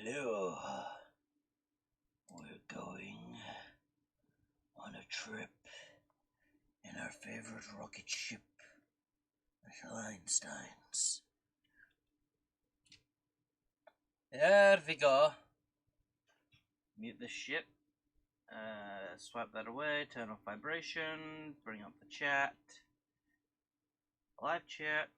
Hello. We're going on a trip in our favorite rocket ship, the Einsteins. There we go. Mute the ship. Swipe that away. Turn off vibration. Bring up the chat. Live chat.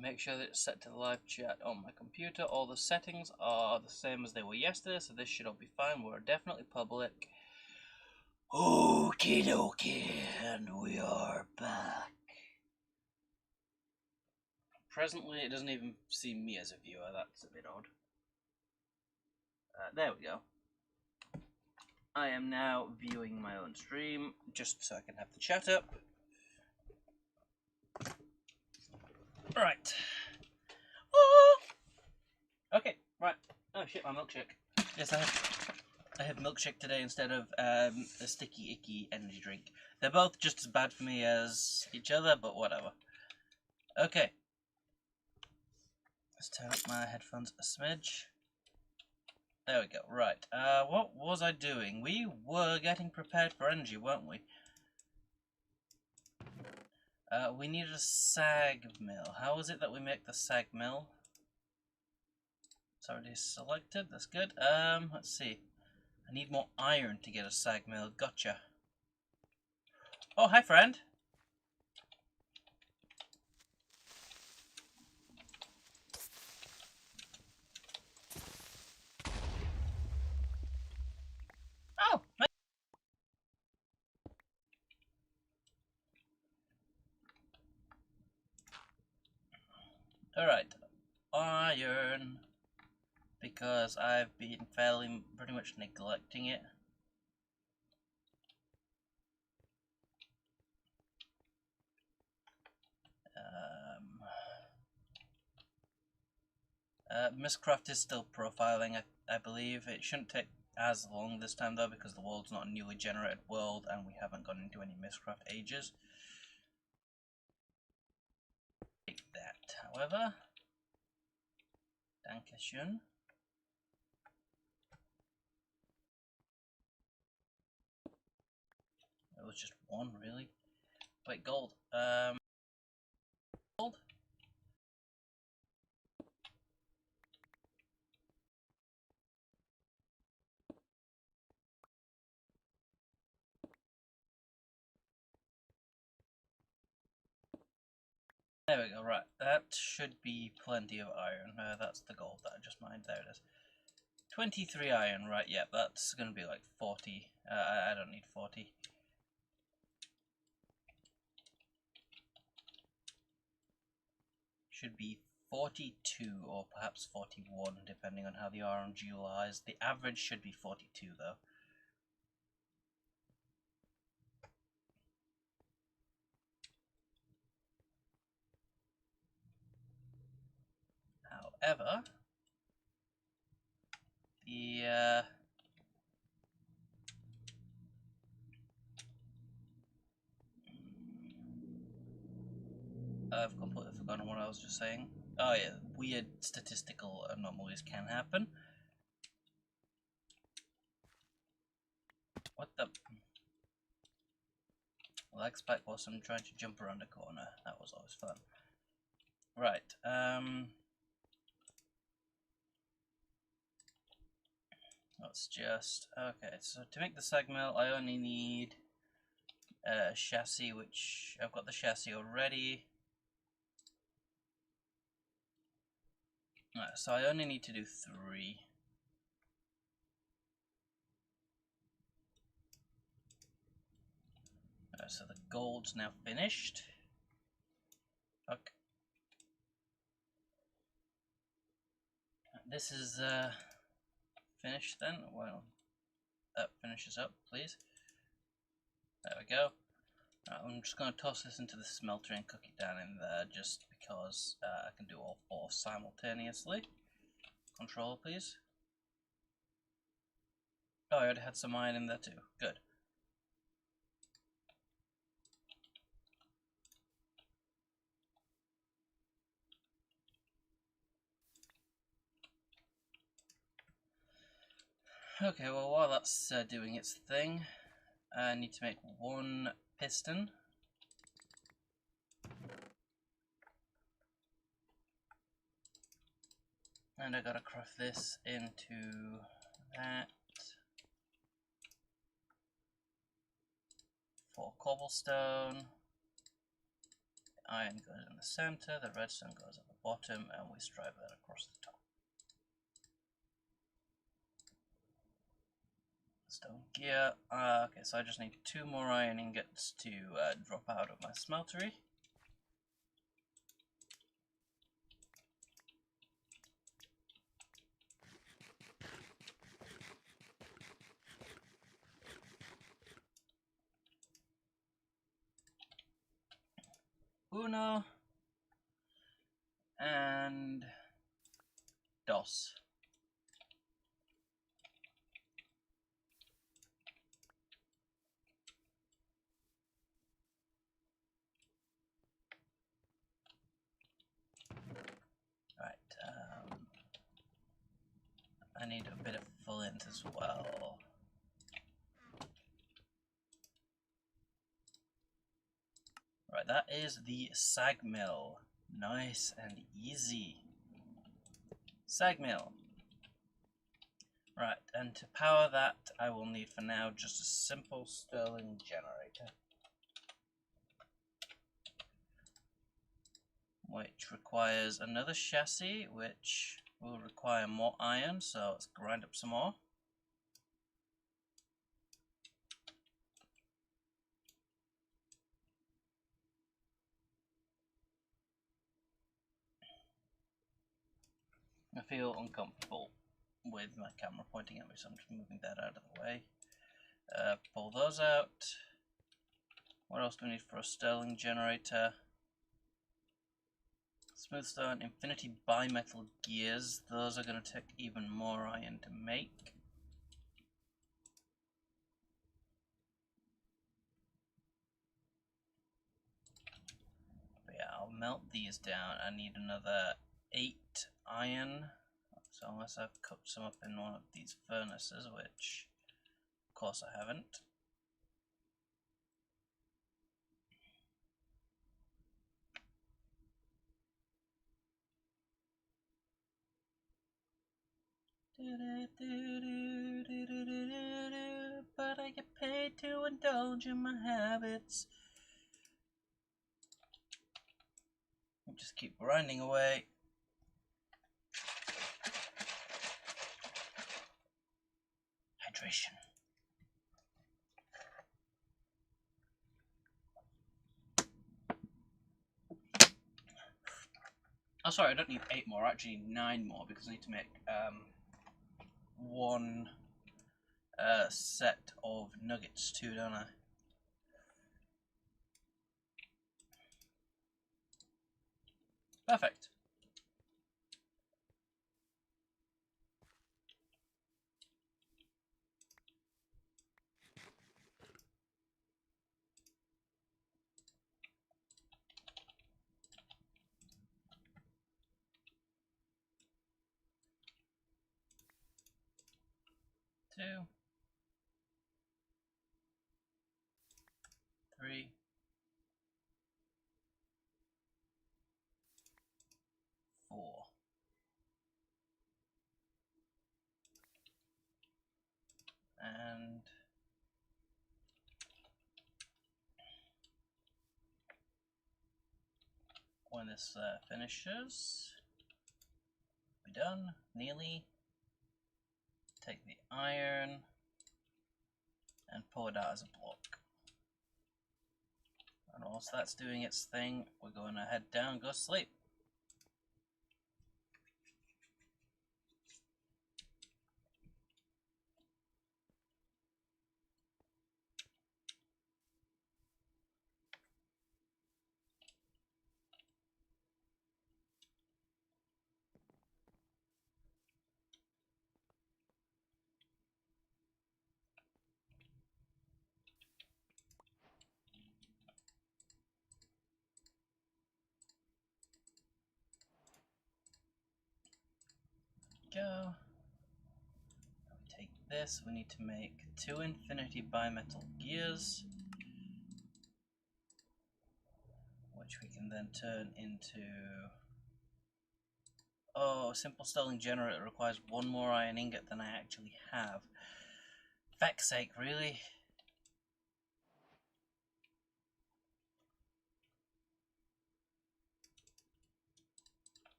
Make sure that it's set to the live chat on my computer. All the settings are the same as they were yesterday, so this should all be fine. We're definitely public. Okie dokie, and we are back. Presently, it doesn't even see me as a viewer. That's a bit odd. There we go. I am now viewing my own stream, just so I can have the chat up. Right. Oh! Okay, right. Oh shit, my milkshake. Yes, I have milkshake today instead of a sticky, icky energy drink. They're both just as bad for me as each other, but whatever. Okay. Let's turn up my headphones a smidge. There we go. Right. What was I doing? We were getting prepared for energy, weren't we? We needed a sag mill. How is it that we make the sag mill? It's already selected. That's good. Let's see. I need more iron to get a sag mill. Gotcha. Oh, hi, friend. Oh, nice. Alright. Iron. Because I've been pretty much neglecting it. Mistcraft is still profiling, I believe. It shouldn't take as long this time though, because the world's not a newly generated world and we haven't gone into any Mistcraft ages. Take that, however. Dankeschön. It was just one, really. Wait, gold. Gold? There we go, right. That should be plenty of iron. That's the gold that I just mined. There it is. 23 iron, right, yeah, that's going to be like 40. I don't need 40. Should be 42 or perhaps 41, depending on how the RNG lies. The average should be 42, though. However, the I've completely forgotten what I was just saying. Oh yeah, weird statistical anomalies can happen. What the? Legs back whilst I'm trying to jump around a corner. That was always fun. Right, let's just, okay, so to make the sag mill, I only need a chassis, which I've got the chassis already. Right, so I only need to do 3. So the gold's now finished. Okay. This is finished then. Well, that finishes up, please. There we go. I'm just going to toss this into the smelter and cook it down in there, just because I can do all 4 simultaneously. Control, please. Oh, I already had some iron in there too. Good. Okay, well, while that's doing its thing, I need to make one piston. And I gotta craft this into that. 4 cobblestone. The iron goes in the center, the redstone goes at the bottom, and we stripe that across the top. Stone gear. Okay, so I just need 2 more iron ingots to drop out of my smeltery. Uno and dos. Right, I need a bit of flint as well. Right, that is the sag mill. Nice and easy. Sag mill. Right, and to power that, I will need for now just a simple Stirling generator, which requires another chassis, which will require more iron, so let's grind up some more. I feel uncomfortable with my camera pointing at me, so I'm just moving that out of the way. Pull those out. What else do we need for a Stirling generator? Smoothstone, infinity bimetal gears. Those are going to take even more iron to make. But yeah, I'll melt these down. I need another 8 iron. So unless I've cooked some up in one of these furnaces, which of course I haven't. But I get paid to indulge in my habits. I'll just keep grinding away. Hydration. Oh, sorry, I don't need 8 more, I actually need 9 more because I need to make one set of nuggets too, don't I? Perfect. Two, 3, 4. And when this finishes, we're done, nearly. Take the iron and pull it out as a block. And whilst that's doing its thing, we're going to head down and go to sleep. Go. Take this, we need to make 2 infinity bimetal gears, which we can then turn into... Oh, a simple sterling generator requires 1 more iron ingot than I actually have. Feck's sake, really?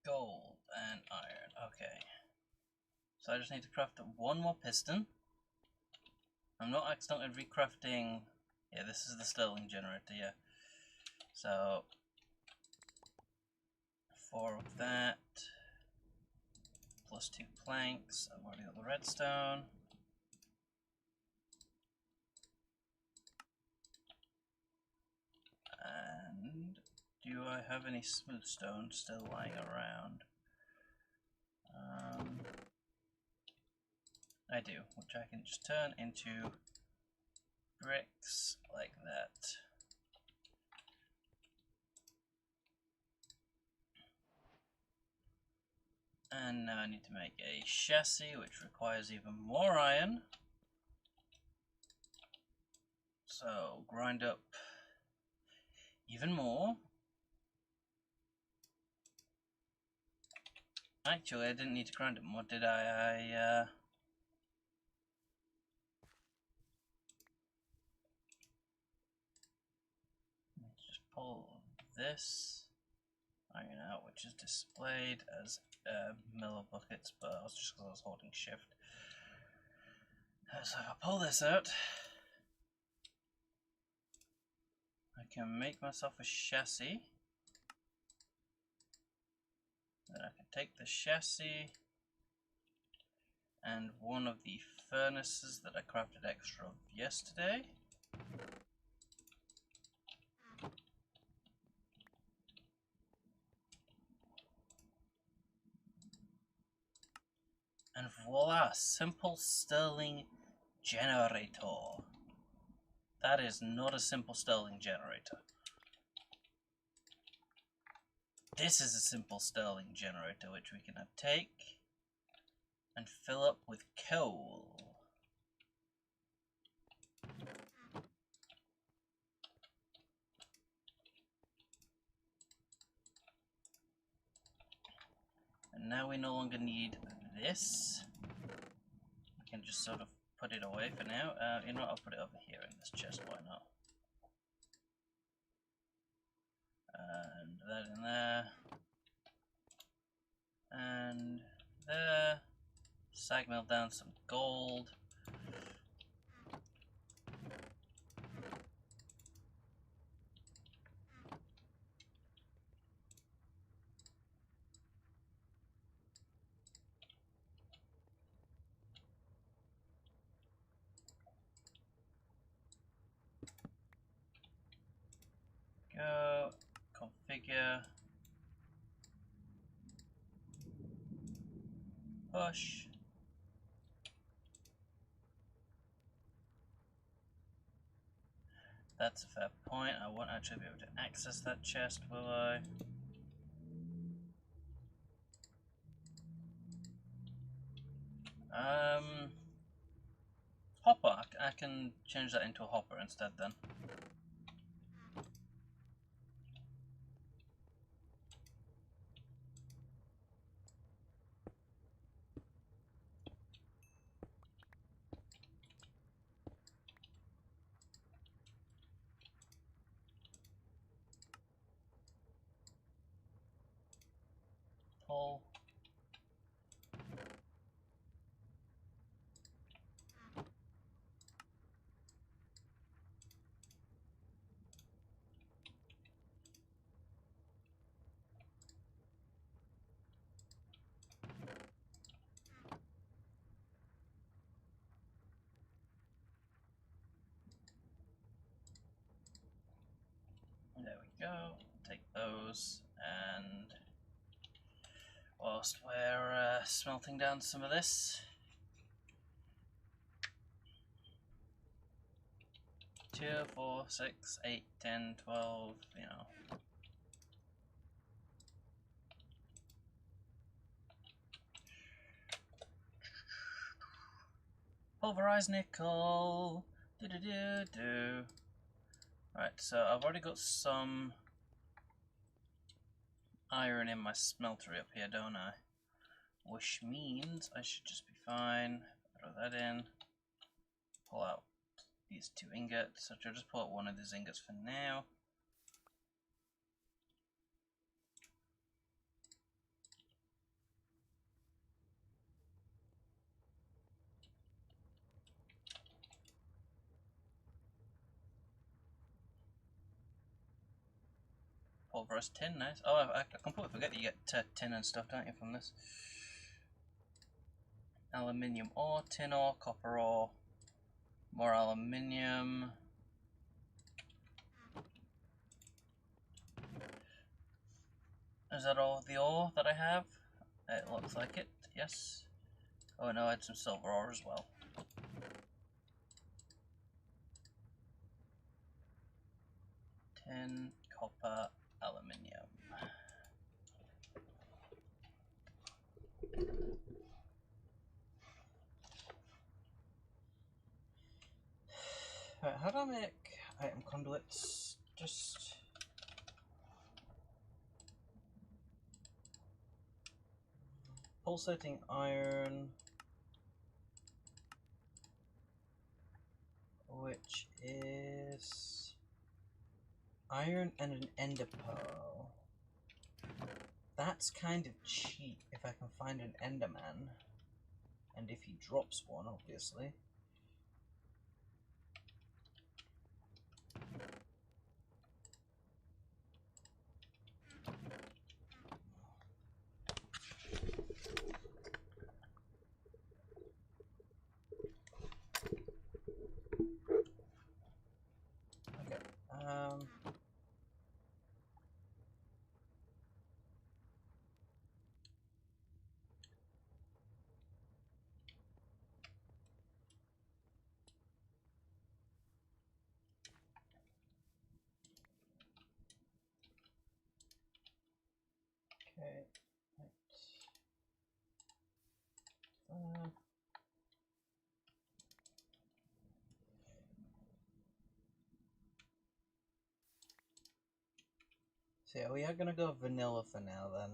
Gold and iron, okay. So I just need to craft 1 more piston. I'm not accidentally recrafting... Yeah, this is the sterling generator, yeah. So, 4 of that, plus 2 planks. I've already got the redstone. And do I have any smooth stone still lying around? I do, which I can just turn into bricks like that. And now I need to make a chassis, which requires even more iron. So grind up even more. Actually, I didn't need to grind it more, did I? Let's just pull this iron out, which is displayed as miller buckets, but I was just because I was holding shift. So if I pull this out, I can make myself a chassis. Then I can take the chassis and one of the furnaces that I crafted extra of yesterday. And voila, simple sterling generator. That is not a simple sterling generator. This is a simple sterling generator, which we can take and fill up with coal. And now we no longer need this. We can just sort of put it away for now. You know what, I'll put it over here in this chest, why not? And that in there. And there. Sag mill down some gold. Go, configure, push. That's a fair point. I won't actually be able to access that chest, will I? Hopper. I can change that into a hopper instead then. Pull. There we go. Take those, and whilst we're smelting down some of this, 2, 4, 6, 8, 10, 12, you know. Pulverized nickel. Do do do do. Right, so I've already got some iron in my smeltery up here, don't I? Which means I should just be fine. Throw that in. Pull out these 2 ingots. So I'll just pull out one of these ingots for now. Pulverized tin, nice. Oh, I completely forget that you get tin and stuff, don't you, from this? Aluminium ore, tin ore, copper ore, more aluminium. Is that all the ore that I have? It looks like it, yes. Oh no, I had some silver ore as well. Tin, copper, aluminium. Right, how do I make item conduits? Just pulsating iron, which is iron and an ender pearl. That's kind of cheap if I can find an enderman, and if he drops one, obviously. Okay, right. So yeah, we are gonna go vanilla for now then,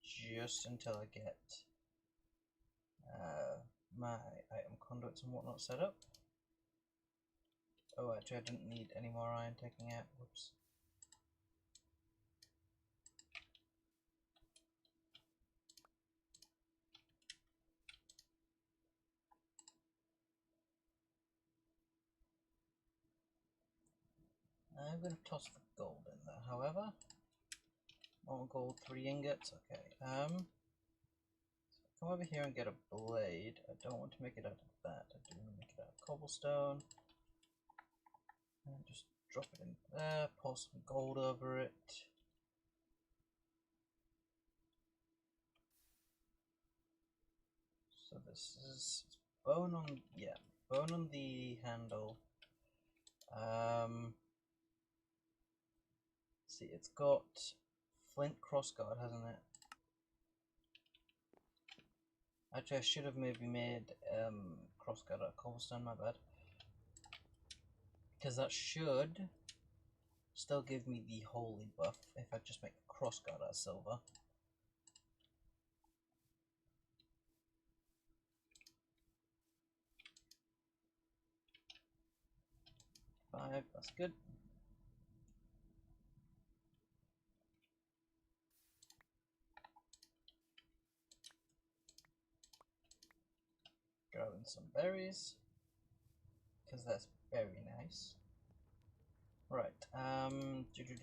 just until I get my item conduits and whatnot set up. Oh, actually I didn't need any more iron taking out, whoops. I'm going to toss the gold in there, however. More gold, 3 ingots, okay. So come over here and get a blade. I don't want to make it out of that, I do want to make it out of cobblestone. And just drop it in there, pour some gold over it. So this is bone on, yeah, bone on the handle. See, it's got flint crossguard, hasn't it? Actually, I should have maybe made crossguard out of cobblestone, my bad. Because that should still give me the holy buff if I just make the crossguard out of silver. Five, that's good. Grabbing some berries, because that's very nice. Right, do. There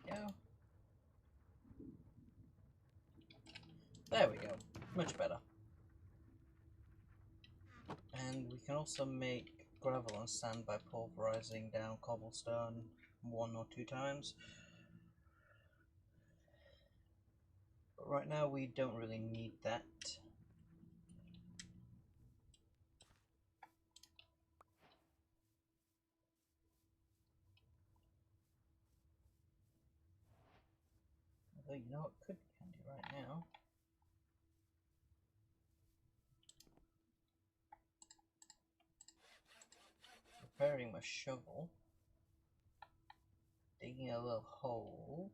we go. There we go. Much better. And we can also make gravel and sand by pulverizing down cobblestone 1 or 2 times. But right now we don't really need that. Although you know what could be handy right now? Preparing my shovel. Digging a little hole.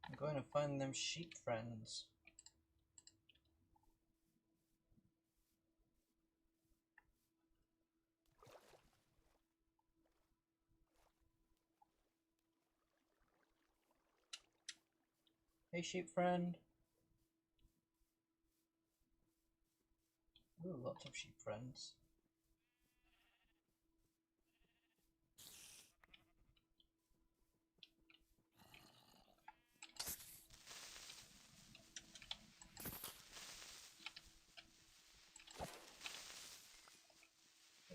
I'm going to find them sheep friends. Hey sheep friend. Ooh, lots of sheep friends.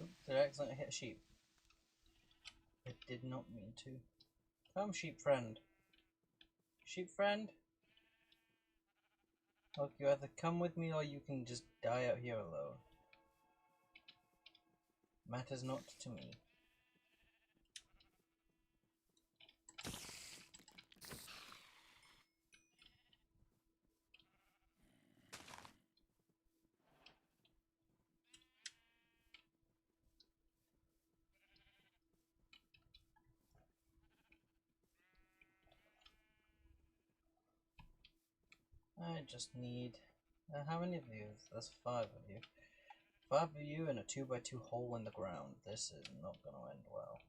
Oops, did I accidentally hit a sheep? I did not mean to. Come sheep friend. Sheep friend? Look, you either come with me or you can just die out here alone. Matters not to me. I just need... how many of you? There's 5 of you. 5 of you in a 2x2 hole in the ground. This is not going to end well.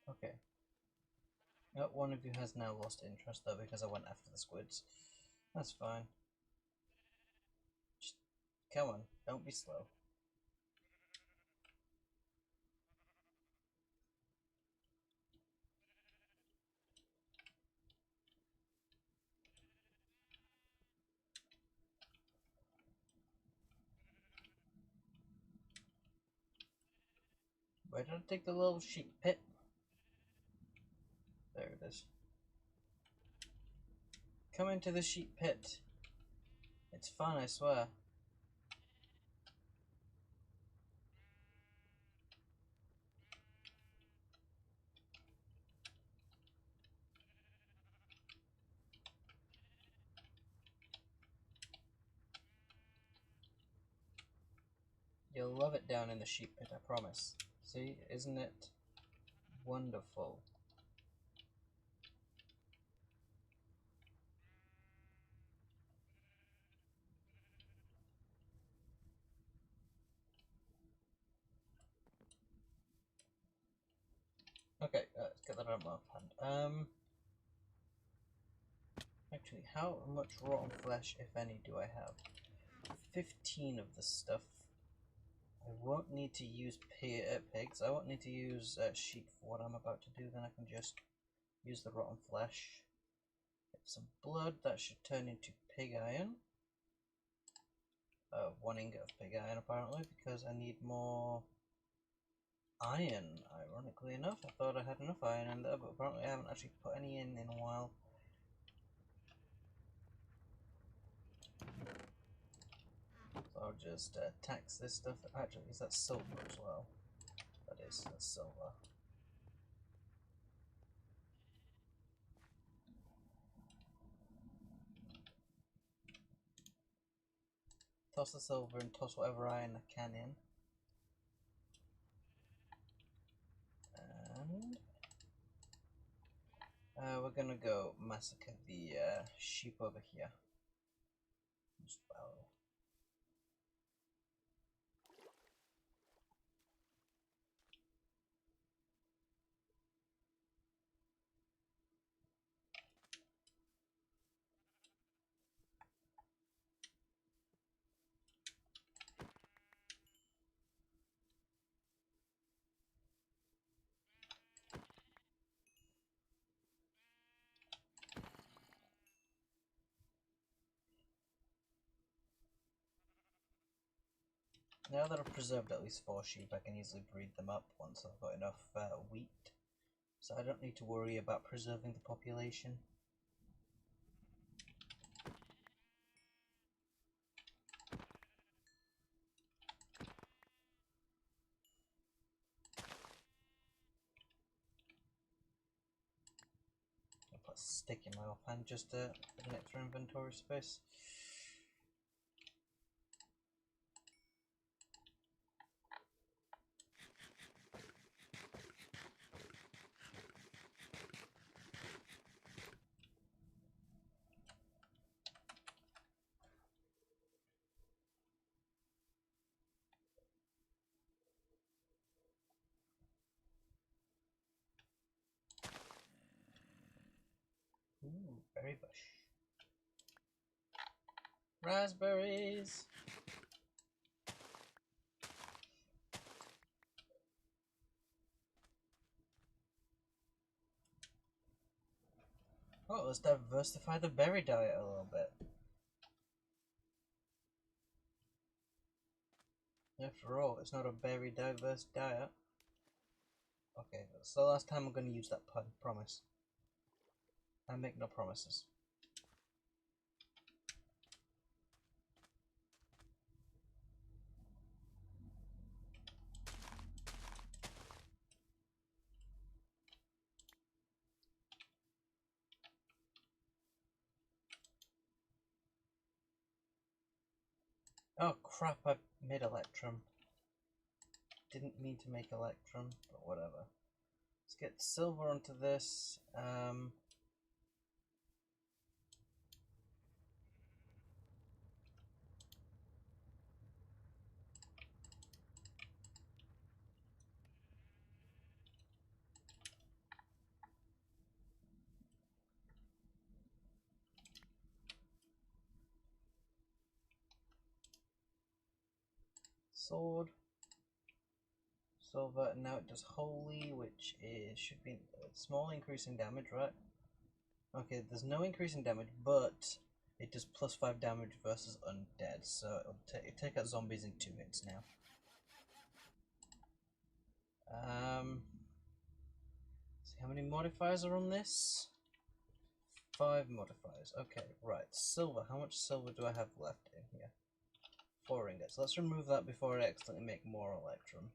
Okay. Oh, one of you has now lost interest though because I went after the squids. That's fine. Just come on, don't be slow. Where did I take the little sheep pit? There it is. Come into the sheep pit. It's fun, I swear. You'll love it down in the sheep pit, I promise. See, isn't it wonderful? Okay, let's get that out of my hand. Actually, how much rotten flesh, if any, do I have? 15 of this stuff. I won't need to use pigs. I won't need to use sheep for what I'm about to do. Then I can just use the rotten flesh. Get some blood. That should turn into pig iron. 1 ingot of pig iron apparently, because I need more iron. Ironically enough, I thought I had enough iron in there, but apparently I haven't actually put any in a while. So I'll just tax this stuff. Actually, is that silver as well? That is, that's silver. Toss the silver and toss whatever iron I can in. And we're gonna go massacre the sheep over here. Just follow. Now that I've preserved at least 4 sheep, I can easily breed them up once I've got enough wheat. So I don't need to worry about preserving the population. I'll put a stick in my offhand just to get an extra inventory space. Ooh, berry bush. Raspberries! Oh, let's diversify the berry diet a little bit. After all, it's not a berry diverse diet. Okay, that's the last time I'm going to use that promise. I make no promises. Oh crap, I made electrum. Didn't mean to make electrum, but whatever. Let's get silver onto this. Sword. Silver, and now it does holy, which is should be a small increase in damage, right? Okay, there's no increase in damage, but it does +5 damage versus undead, so it'll take out zombies in 2 hits now. See how many modifiers are on this? 5 modifiers. Okay, right. Silver. How much silver do I have left in here? 4 ingots. Let's remove that before I accidentally make more electrum.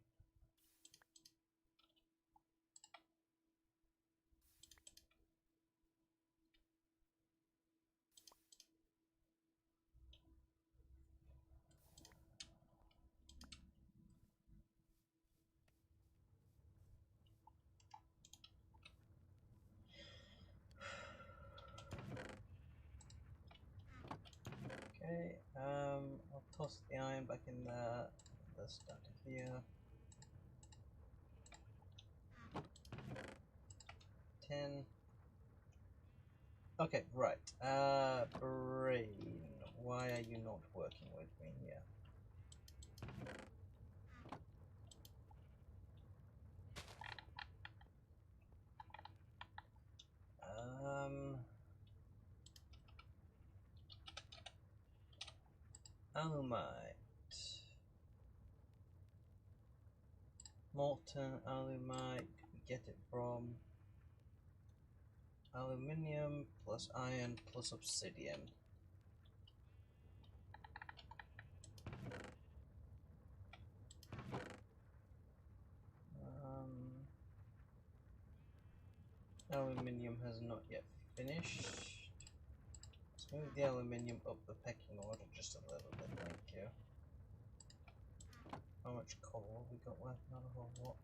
Okay, I'll toss the iron back in there. This down to here. 10. Okay, right. Brain, why are you not working with me here? Alumite. Molten alumite, we get it from aluminium plus iron plus obsidian. Aluminium has not yet finished. Let's move the aluminium up the pecking order just a little bit, thank you. How much coal have we got left? Not a whole lot.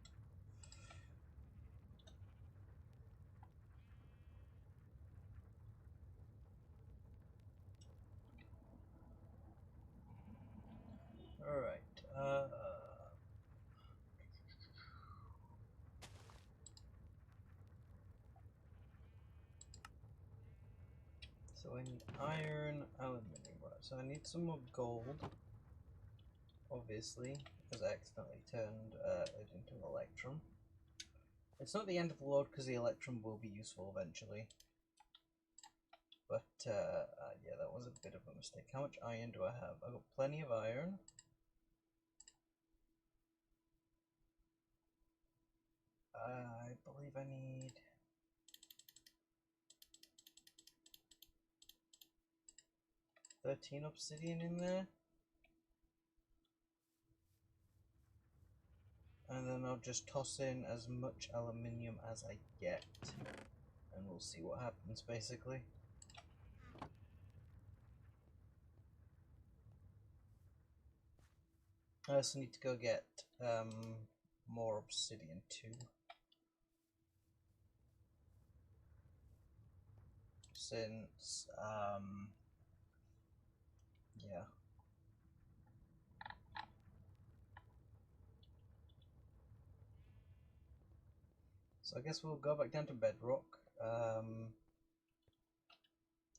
Alright, so I need iron, aluminium, right, so I need some more gold, obviously, because I accidentally turned it into electrum. It's not the end of the world because the electrum will be useful eventually. But, yeah, that was a bit of a mistake. How much iron do I have? I've got plenty of iron. I believe I need 13 obsidian in there. And then I'll just toss in as much aluminium as I get. And we'll see what happens, basically. I also need to go get more obsidian too. Since, yeah. So I guess we'll go back down to bedrock.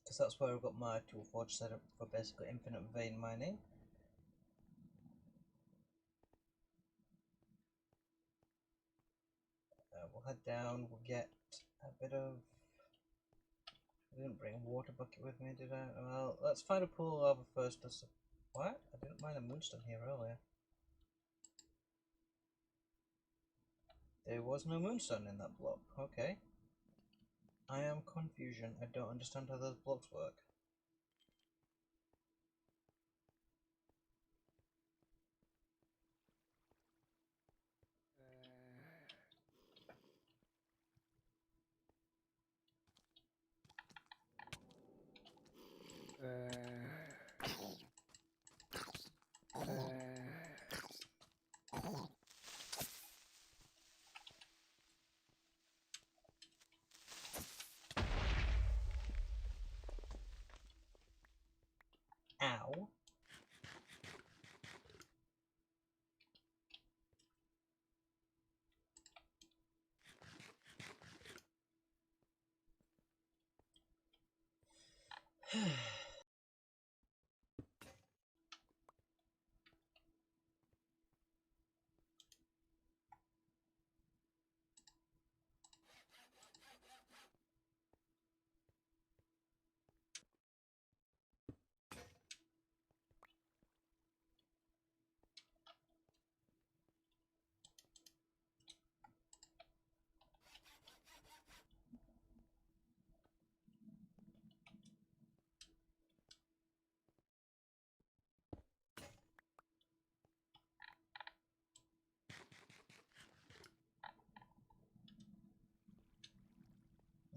Because that's where I've got my tool forge set up for basically infinite vein mining. We'll head down, we'll get a bit of... I didn't bring a water bucket with me, did I? Well, let's find a pool of lava first. What? I didn't mine a moonstone here earlier. There was no moonstone in that block. Okay. I am confusion. I don't understand how those blocks work. Ow.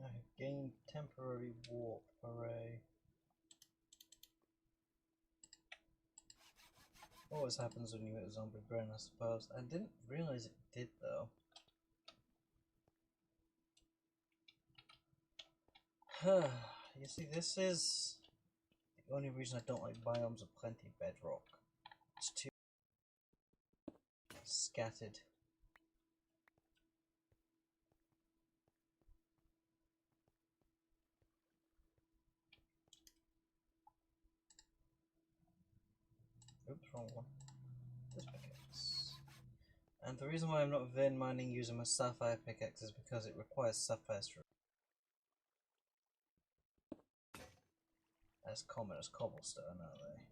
I have gained temporary warp. Hooray. Always happens when you hit a zombie brain, I suppose. I didn't realize it did, though. You see, this is the only reason I don't like biomes of plenty bedrock. It's too scattered. Oops, wrong one. This pickaxe. And the reason why I'm not vein mining using my sapphire pickaxe is because it requires sapphires to as common as cobblestone, aren't they?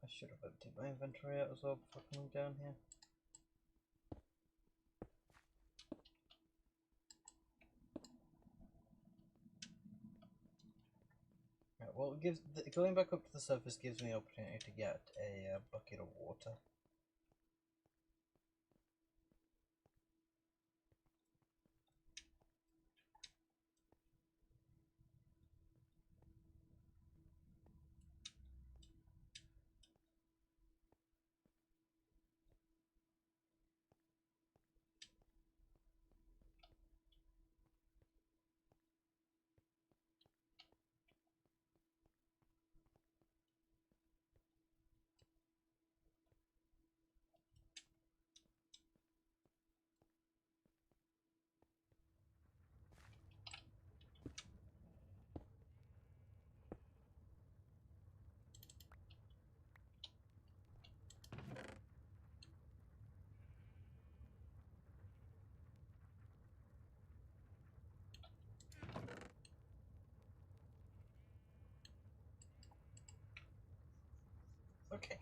I should have emptied my inventory out as well before coming down here. Right, well, going back up to the surface gives me the opportunity to get a bucket of water. Okay.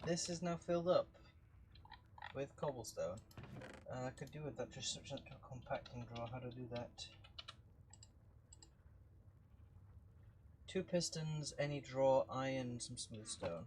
This is now filled up with cobblestone. I could do with that, just switch that to a compacting drawer. How to do that? 2 pistons, any drawer, iron, some smooth stone.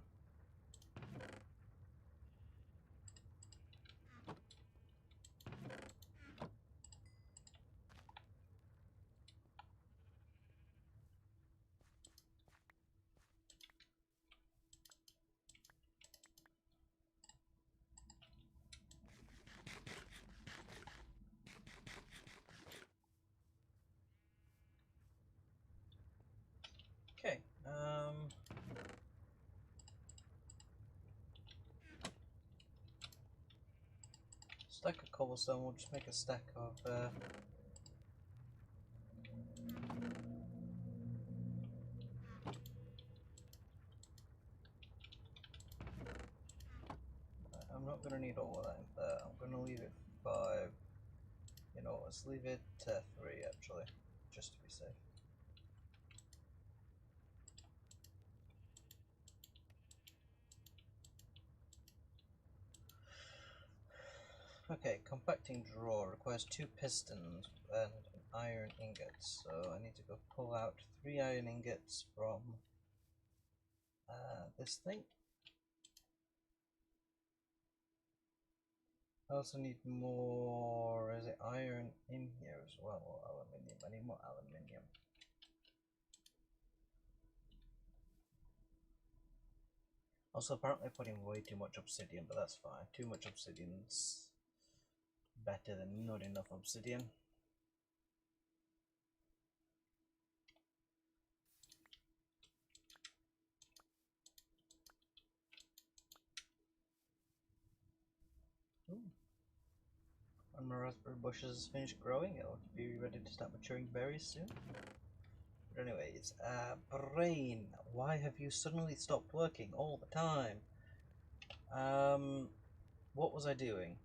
Okay, stack of cobblestone, we'll just make a stack of, I'm not going to need all of that in there, I'm going to leave it 5, you know, let's leave it 3 actually, just to be safe. Okay, compacting drawer requires 2 pistons and an iron ingot, so I need to go pull out 3 iron ingots from this thing. I also need more, is it iron in here as well, or aluminium? I need more aluminium. Also apparently putting way too much obsidian, but that's fine. Too much obsidian's better than not enough obsidian. Ooh. When my raspberry bushes is finished growing, it'll be ready to start maturing berries soon. But anyways, brain, why have you suddenly stopped working all the time? What was I doing?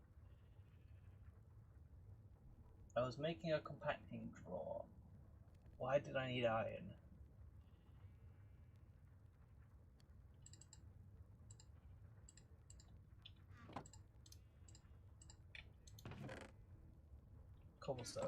I was making a compacting drawer. Why did I need iron? Cobblestone.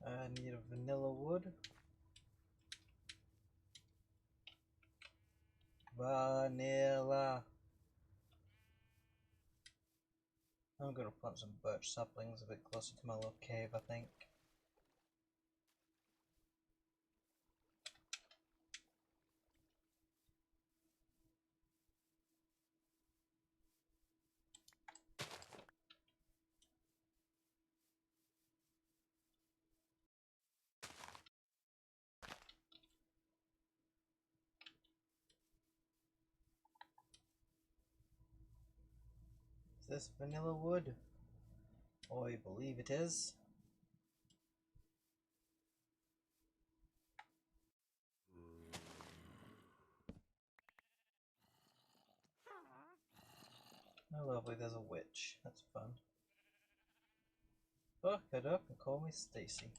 I need a vanilla wood. Vanilla. I'm gonna plant some birch saplings a bit closer to my little cave, I think. Is this vanilla wood? Oh, I believe it is. Oh lovely, there's a witch. That's fun. Oh, get up and call me Stacy.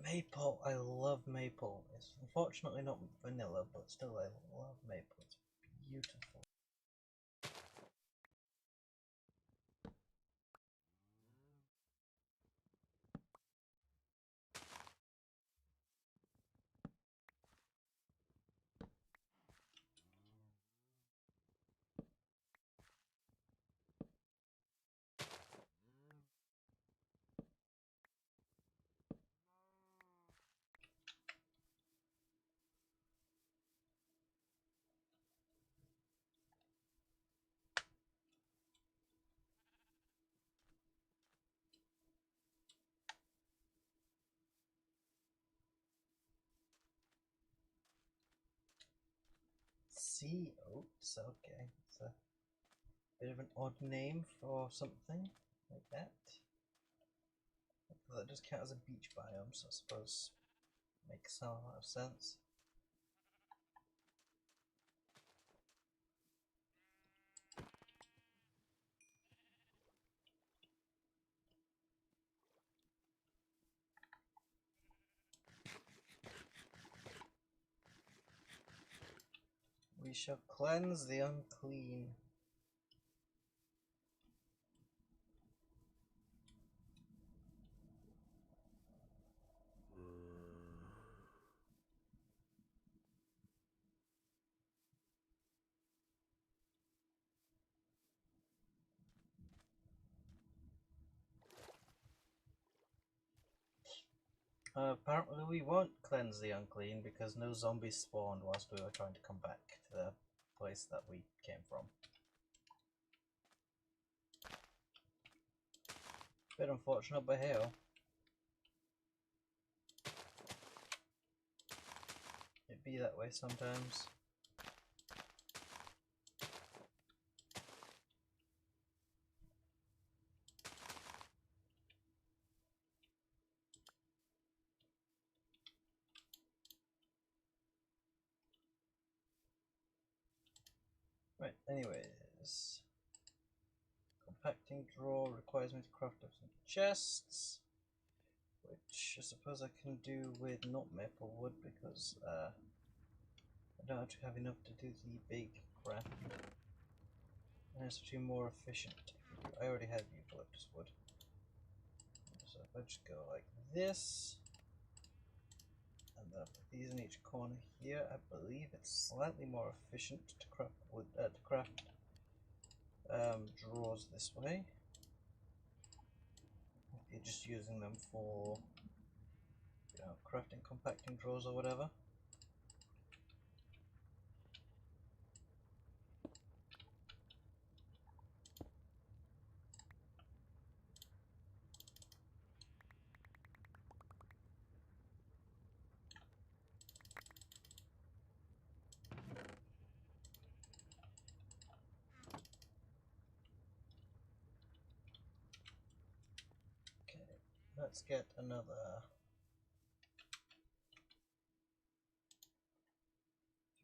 Maple, I love maple. It's unfortunately not vanilla, but still I love maple. It's beautiful. sea oats, okay. It's a bit of an odd name for something like that. That does count as a beach biome, so I suppose makes a lot of sense. We shall cleanse the unclean. Apparently we won't cleanse the unclean because no zombies spawned whilst we were trying to come back to the place that we came from. Bit unfortunate, but hey, it be that way sometimes. Right, anyways. Compacting drawer requires me to craft up some chests, which I suppose I can do with not maple wood because I don't actually have enough to do the big craft. And it's actually more efficient. I already have eucalyptus wood. So if I just go like this, and then I put these in each corner here, I believe it's slightly more efficient to craft wood, drawers this way. If you're just using them for, you know, crafting compacting drawers or whatever. Let's get another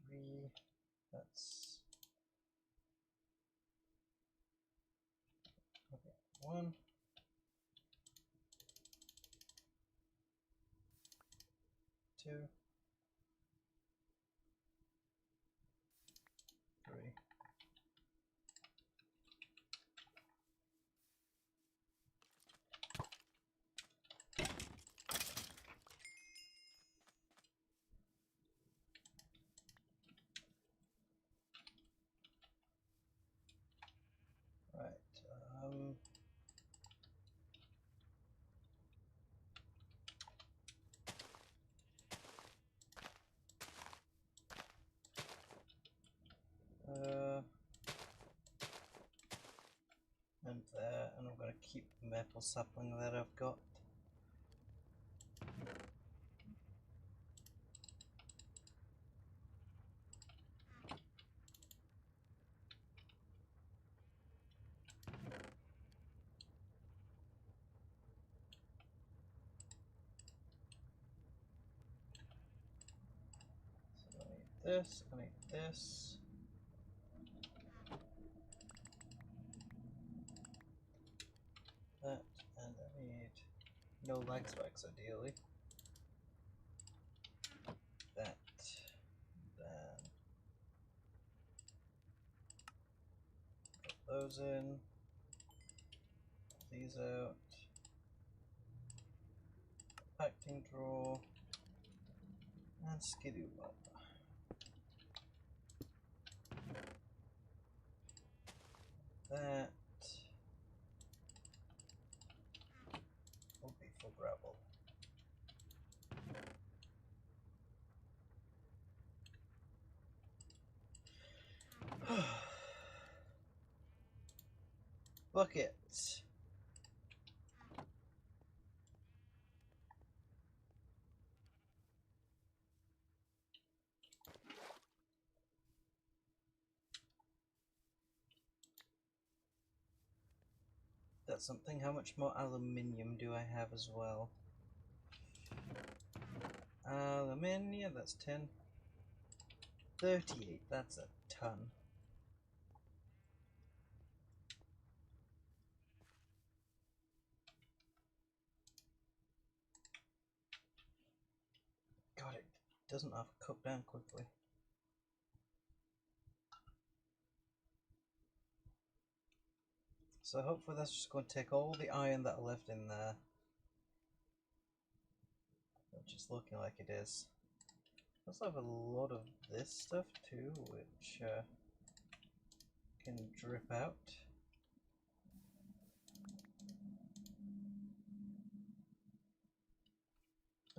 3. That's okay. 1, 2, 3. Right. And there, and I'm going to keep the maple sapling that I've got. So I need this, I need this. That, and I need no lag spikes ideally. That, then put those in, these out, packing drawer, and skidoo up. That will be for gravel. Buckets. That's something. How much more aluminium do I have as well? Aluminium, that's 10. 38, that's a ton. God, it doesn't have to cook down quickly. So hopefully that's just going to take all the iron that I left in there. Which is looking like it is. I also have a lot of this stuff too, which can drip out.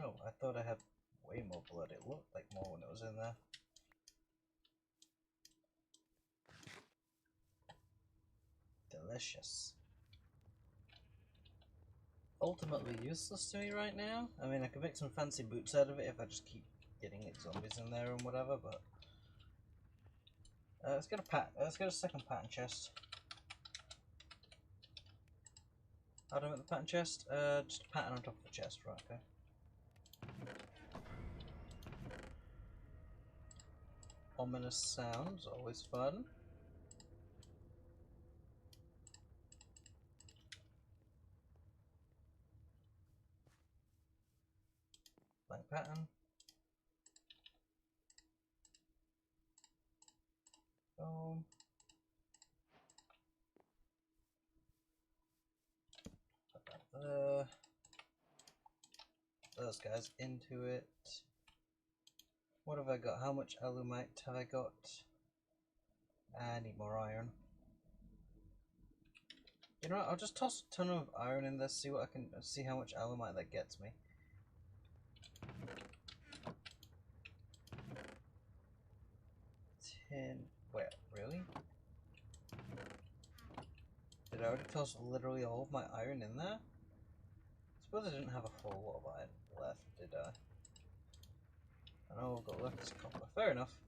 Oh, I thought I had way more blood. It looked like more when it was in there. Delicious. Ultimately useless to me right now. I mean, I could make some fancy boots out of it if I just keep getting zombies in there and whatever, but... let's get a second pattern chest. How do I make the pattern chest? Just a pattern on top of the chest, right, okay. Ominous sounds, always fun. Blank pattern. Boom. Put that there. Those guys into it. What have I got? How much alumite have I got? I need more iron. You know what? I'll just toss a ton of iron in this, see how much alumite that gets me. Wait, really? Did I already toss literally all of my iron in there? I suppose I didn't have a whole lot of iron left, did I? I know I've got left is copper. Fair enough.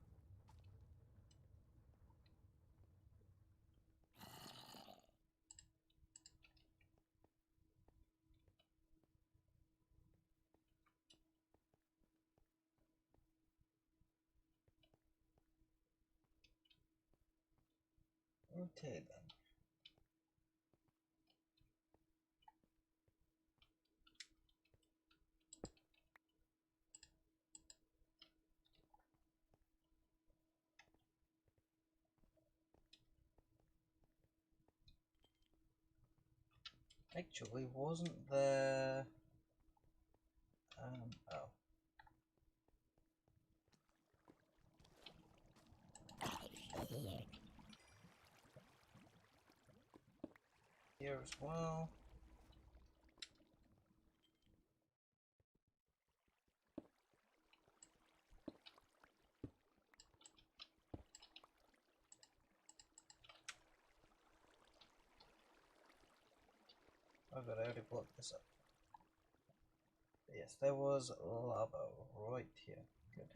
Okay then. Actually, wasn't there... oh. Here as well. Oh god, I already blocked this up. Yes, there was lava right here. Good.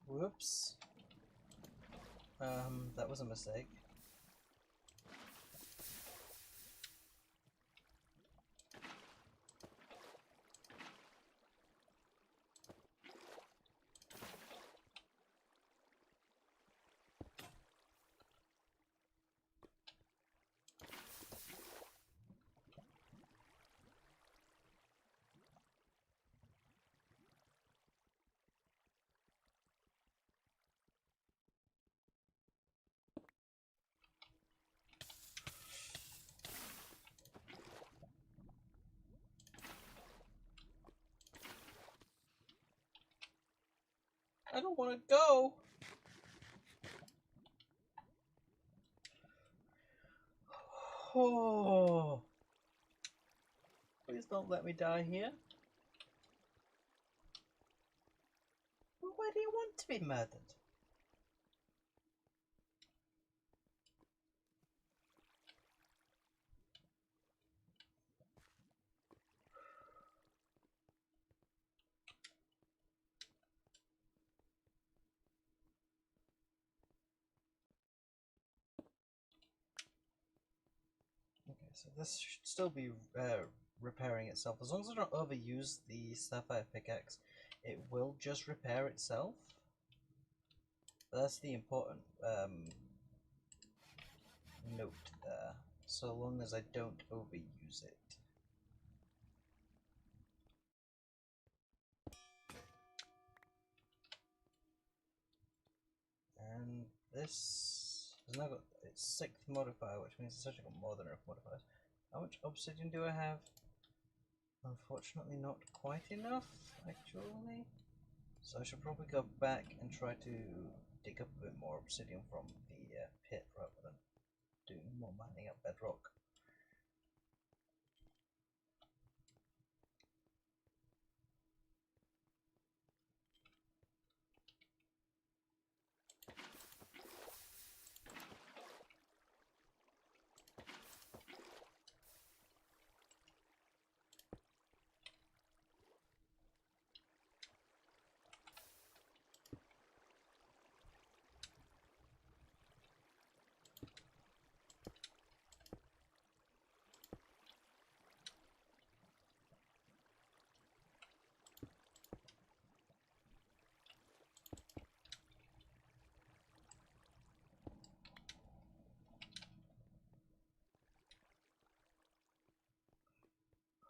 Whoops. That was a mistake. I don't want to go! Oh! Please don't let me die here. Well, why do you want to be murdered? so this should still be repairing itself. As long as I don't overuse the sapphire pickaxe, it will just repair itself. But that's the important note there. So long as I don't overuse it. And this has now got its 6th modifier, which means it's actually got more than enough modifiers. How much obsidian do I have? Unfortunately not quite enough, actually. So I should probably go back and try to dig up a bit more obsidian from the pit rather than doing more mining up bedrock.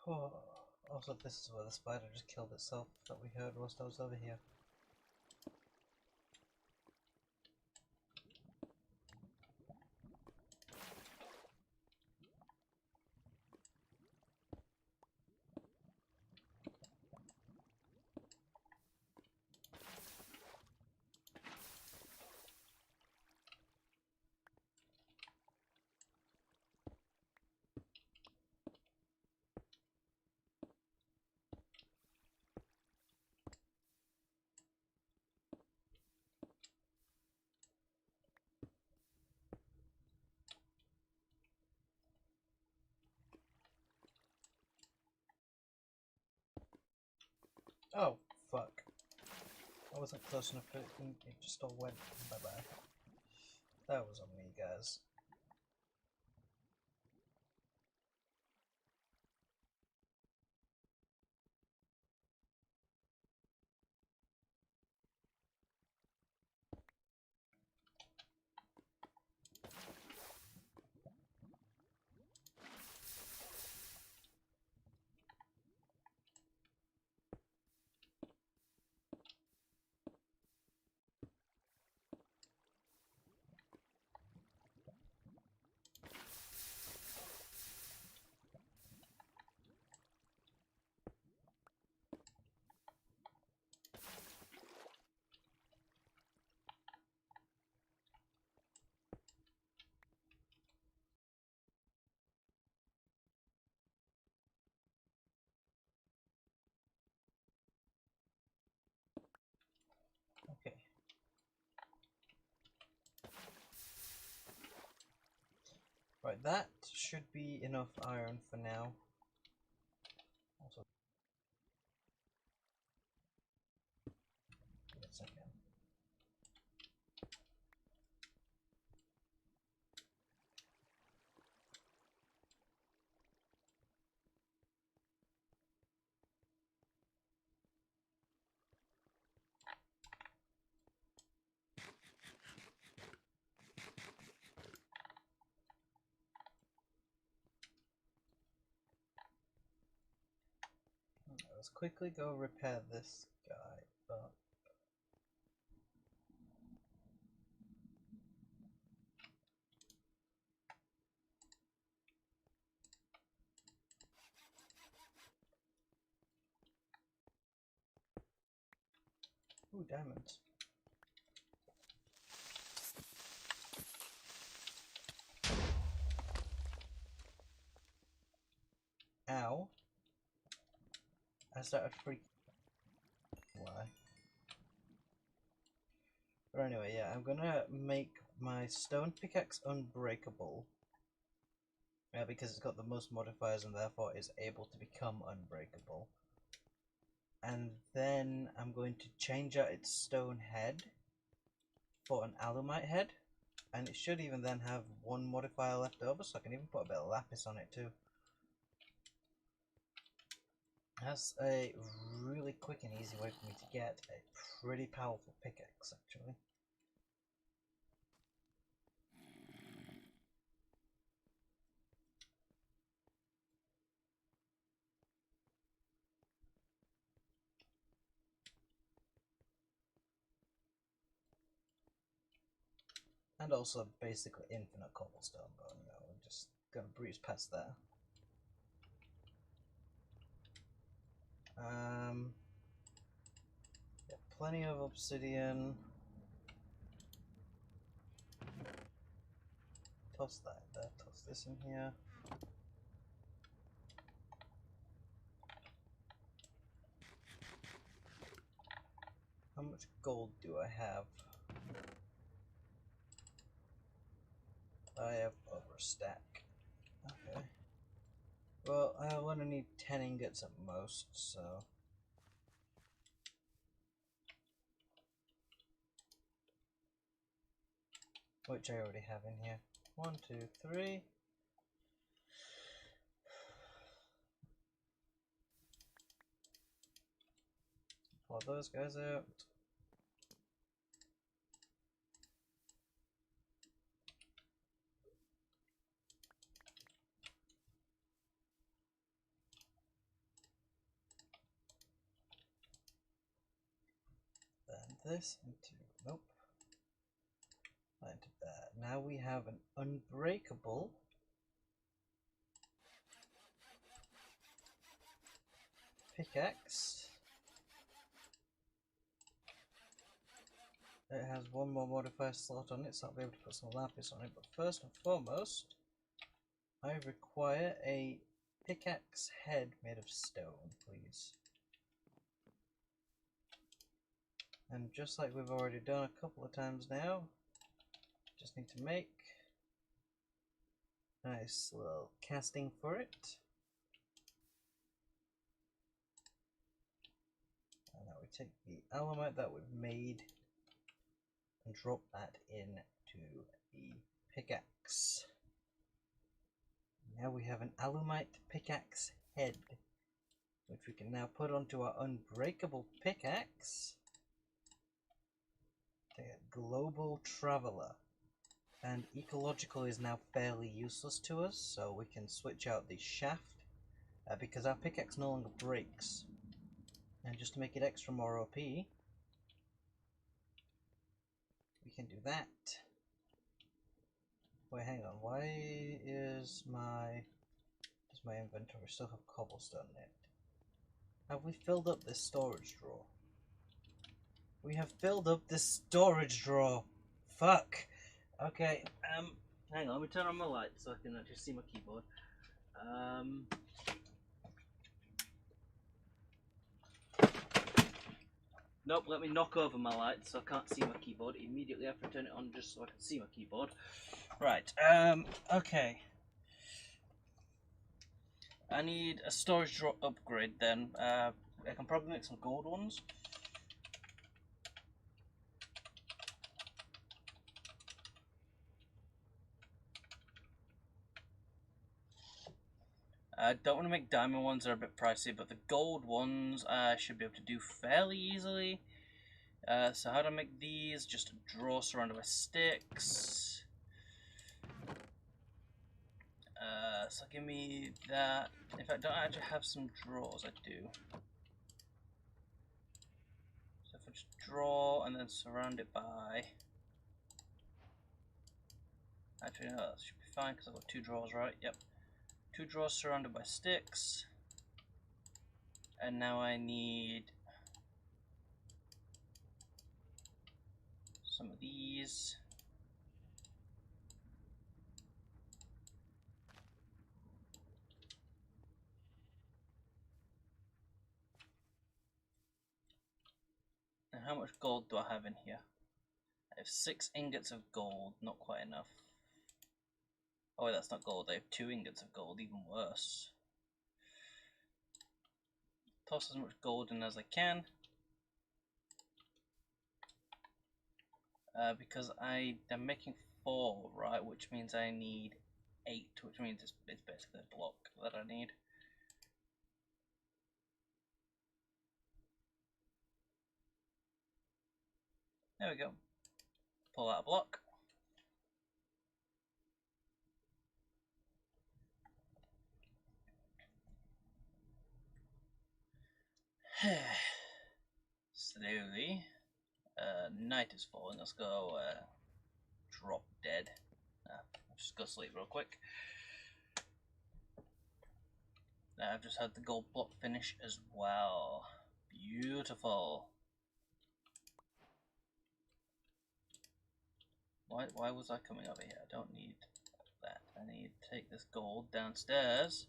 Oh, also, this is where the spider just killed itself that we heard whilst I was over here. Oh, fuck. I wasn't close enough to it, and it just all went bye-bye. That was on me, guys. Okay. Right, that should be enough iron for now. Also, yes, I can. Let's quickly go repair this guy, but ooh, diamonds. Ow. I started freaking. Why? But anyway, yeah, I'm gonna make my stone pickaxe unbreakable. Because it's got the most modifiers and therefore is able to become unbreakable. And then I'm going to change out its stone head for an alumite head. and it should even then have one modifier left over, so I can even put a bit of lapis on it too. That's a really quick and easy way for me to get a pretty powerful pickaxe, actually. And also basically infinite cobblestone, but you know, we're just gonna breeze past that. Got plenty of obsidian. Toss that in there, toss this in here. How much gold do I have? I have over a stack. Okay. Well, I want to need 10 ingots at most, so... which I already have in here. 1, 2, 3. Pull those guys out. Then this into... nope. Into that. Now we have an unbreakable pickaxe. It has one more modifier slot on it, so I'll be able to put some lapis on it. But first and foremost, I require a pickaxe head made of stone, please. And just like we've already done a couple of times now, just need to make a nice little casting for it. And now we take the alumite that we've made and drop that into the pickaxe. Now we have an alumite pickaxe head, which we can now put onto our unbreakable pickaxe. Global Traveler. And ecological is now fairly useless to us, so we can switch out the shaft because our pickaxe no longer breaks. And just to make it extra more OP, we can do that. Wait, hang on. Why is does my inventory still have cobblestone in it? Have we filled up this storage drawer? We have filled up this storage drawer. Fuck. Okay. Hang on. Let me turn on my light so I can actually see my keyboard. Nope. Let me knock over my light so I can't see my keyboard. Immediately have to turn it on just so I can see my keyboard. Right. Okay. I need a storage drawer upgrade then. I can probably make some gold ones. I don't want to make diamond ones, they're a bit pricey, but the gold ones I should be able to do fairly easily. So how to make these? Just a drawer surrounded by sticks. So give me that. In fact, don't I actually have some drawers? I do. So if I just draw and then surround it by... actually, no, that should be fine because I've got 2 drawers, right? Yep. 2 drawers surrounded by sticks. And now I need some of these. And how much gold do I have in here? I have 6 ingots of gold, not quite enough. Oh wait, that's not gold, I have 2 ingots of gold, even worse. Toss as much gold in as I can. Because I am making 4, right? Which means I need 8, which means it's basically a block that I need. There we go. Pull out a block. Slowly. Night is falling. Let's go drop dead. Just go sleep real quick. I've just had the gold block finish as well. Beautiful. Why was I coming over here? I don't need that. I need to take this gold downstairs.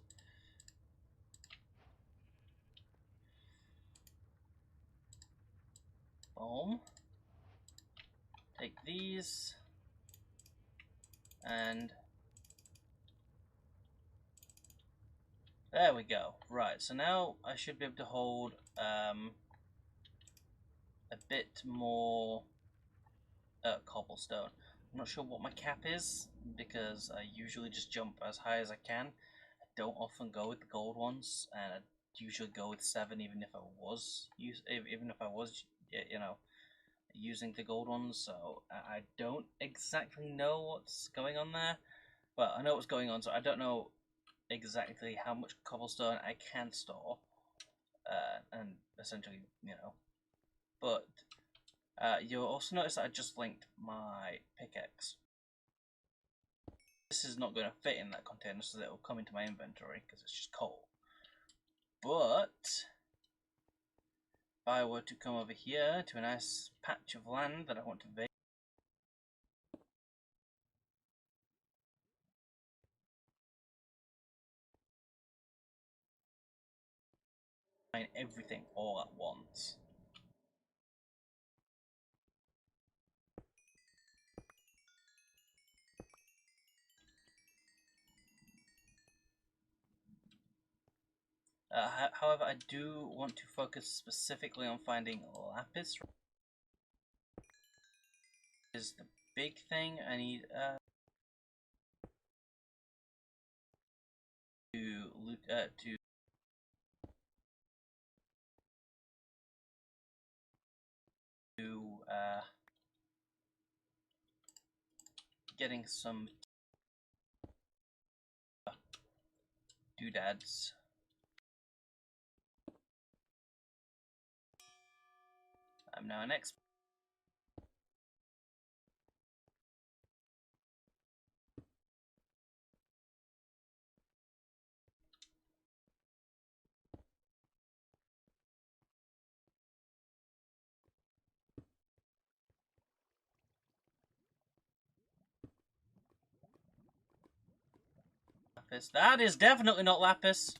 Boom. Take these. And there we go. Right, so now I should be able to hold a bit more cobblestone. I'm not sure what my cap is because I usually just jump as high as I can. I don't often go with the gold ones, and I usually go with 7 even if I was using the gold ones. So I don't exactly know what's going on there, but I know what's going on. So I don't know exactly how much cobblestone I can store, and essentially, but you'll also notice that I just linked my pickaxe. This is not going to fit in that container, so it will come into my inventory because it's just coal. But if I were to come over here to a nice patch of land that I want to vacate, find everything all at once. However, I do want to focus specifically on finding lapis. Is the big thing I need getting some doodads. I'm now an expert. Lapis. That is definitely not lapis.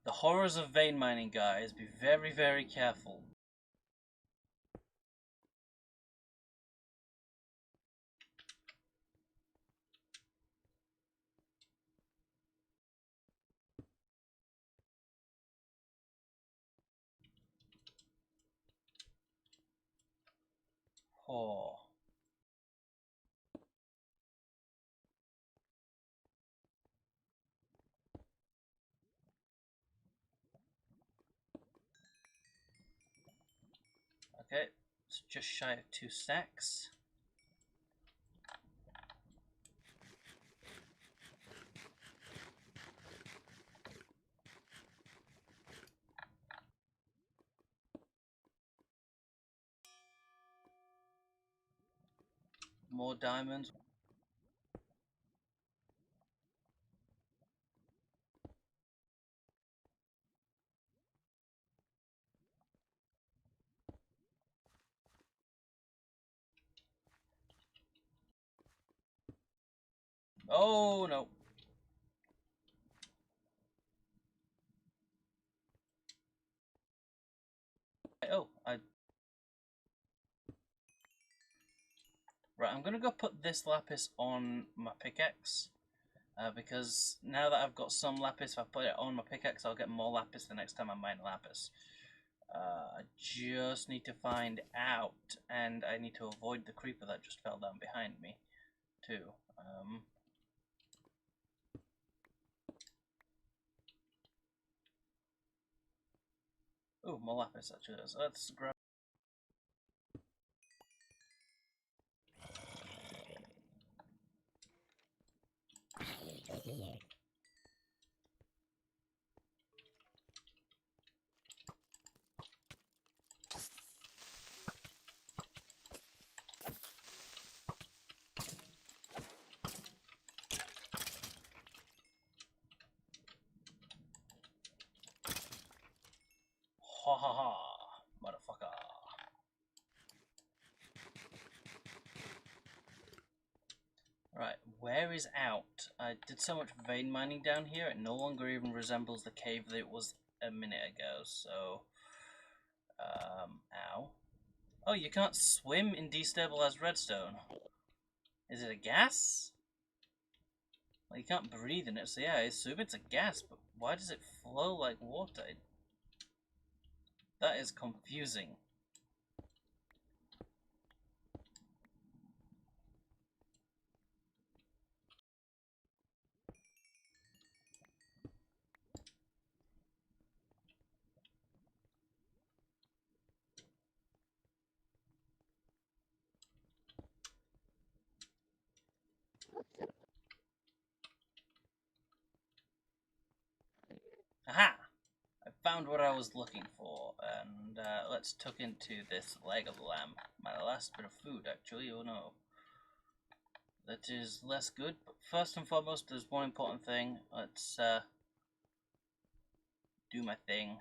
The horrors of vein mining, guys. Be very, very careful. Oh. Okay, it's just shy of 2 stacks. More diamonds. Oh no. Oh, right, I'm gonna go put this lapis on my pickaxe. Because now that I've got some lapis, if I put it on my pickaxe, I'll get more lapis the next time I mine lapis. I just need to find out, and I need to avoid the creeper that just fell down behind me, too. Ooh, more lapis actually. So let's grab. Ha ha ha, motherfucker. Right, where is out? I did so much vein mining down here, it no longer even resembles the cave that it was a minute ago, so... ow. Oh, you can't swim in destabilized redstone. Is it a gas? Well, you can't breathe in it, so yeah, I assume it's a gas, but why does it flow like water? That is confusing. Aha! I found what I was looking for, and let's tuck into this leg of lamb. My last bit of food, actually, oh no. That is less good, but first and foremost, there's one important thing. Let's do my thing,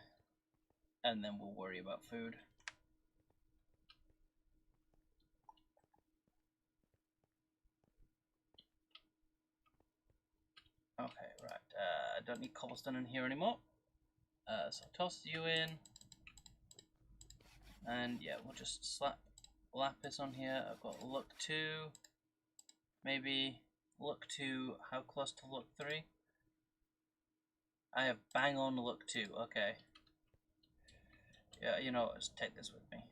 and then we'll worry about food. Okay, right, I don't need cobblestone in here anymore. So toss you in, and yeah, we'll just slap lapis on here. I've got look 2, maybe look 2, how close to look 3? I have bang on look 2, okay. Yeah, you know what, just take this with me.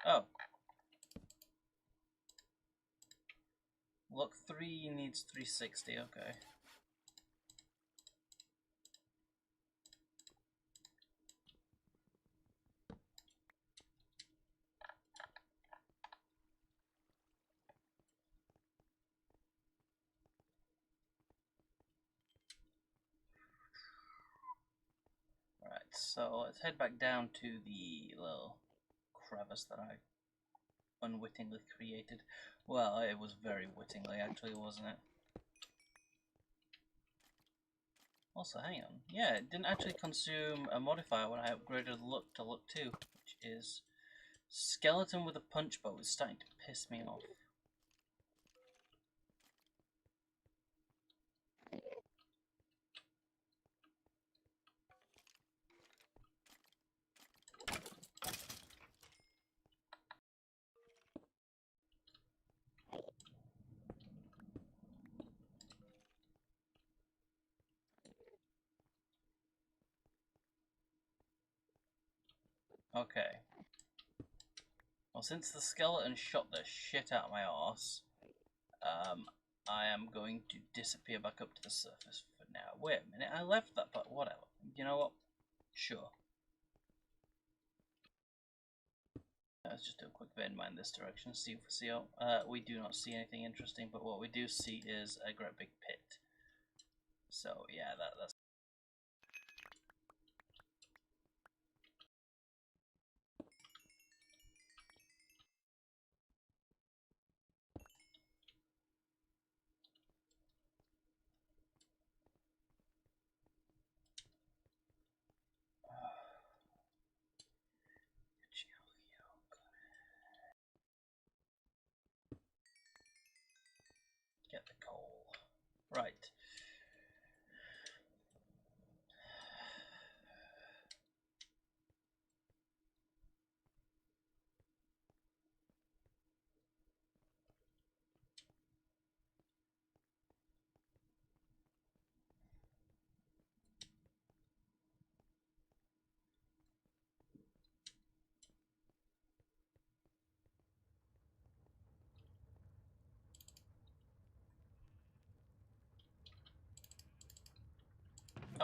Oh. Look 3 needs 360, okay. Alright, so let's head back down to the little crevice that I unwittingly created. Well, it was very wittingly, actually, wasn't it? Also, hang on. Yeah, it didn't actually consume a modifier when I upgraded look to look 2, which is skeleton with a punch bow. It's starting to piss me off. Okay. Well, since the skeleton shot the shit out of my arse, I am going to disappear back up to the surface for now. Wait a minute, I left that, but whatever. You know what? Sure. Let's just do a quick vein mine this direction, see if we see out. We do not see anything interesting, but what we do see is a great big pit. So yeah, that's... Get the coal. Right.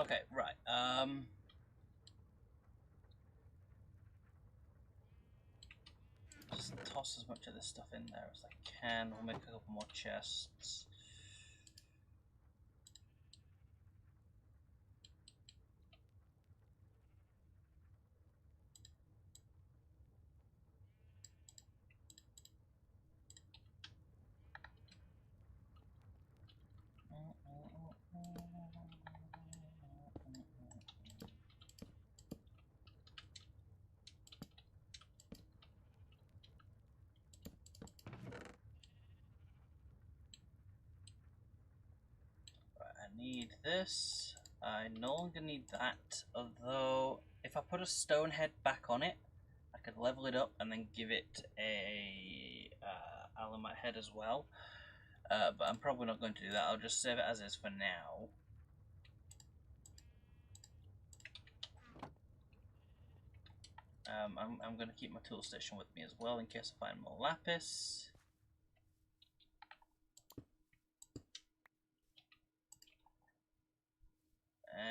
Okay, right. Just toss as much of this stuff in there as I can. We'll make a couple more chests. I need this. I no longer need that, although if I put a stone head back on it, I could level it up and then give it a alamite head as well. But I'm probably not going to do that. I'll just save it as is for now. I'm going to keep my tool station with me as well in case I find more lapis.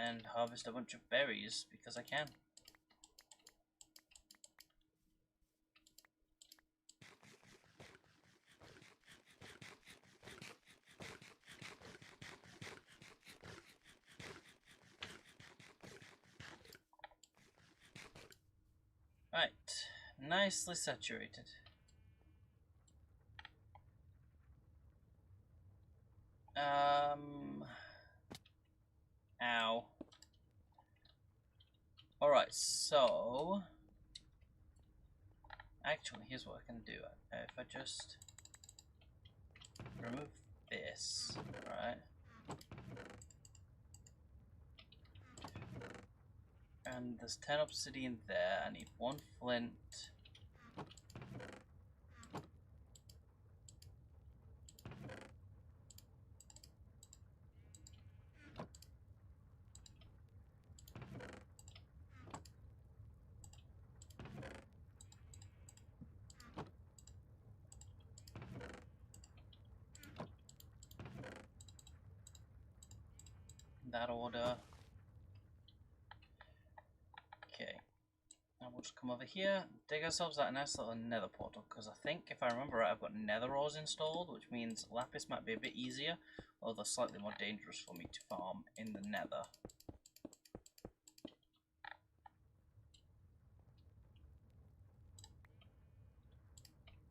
And harvest a bunch of berries because I can. Right, nicely saturated. Ow. Alright, so actually here's what I can do. If I just remove this, right? And there's 10 obsidian there. I need 1 flint. That order. Okay. Now we'll just come over here, dig ourselves out a nice little nether portal, because I think, if I remember right, I've got nether ores installed, which means lapis might be a bit easier, although slightly more dangerous for me to farm in the nether.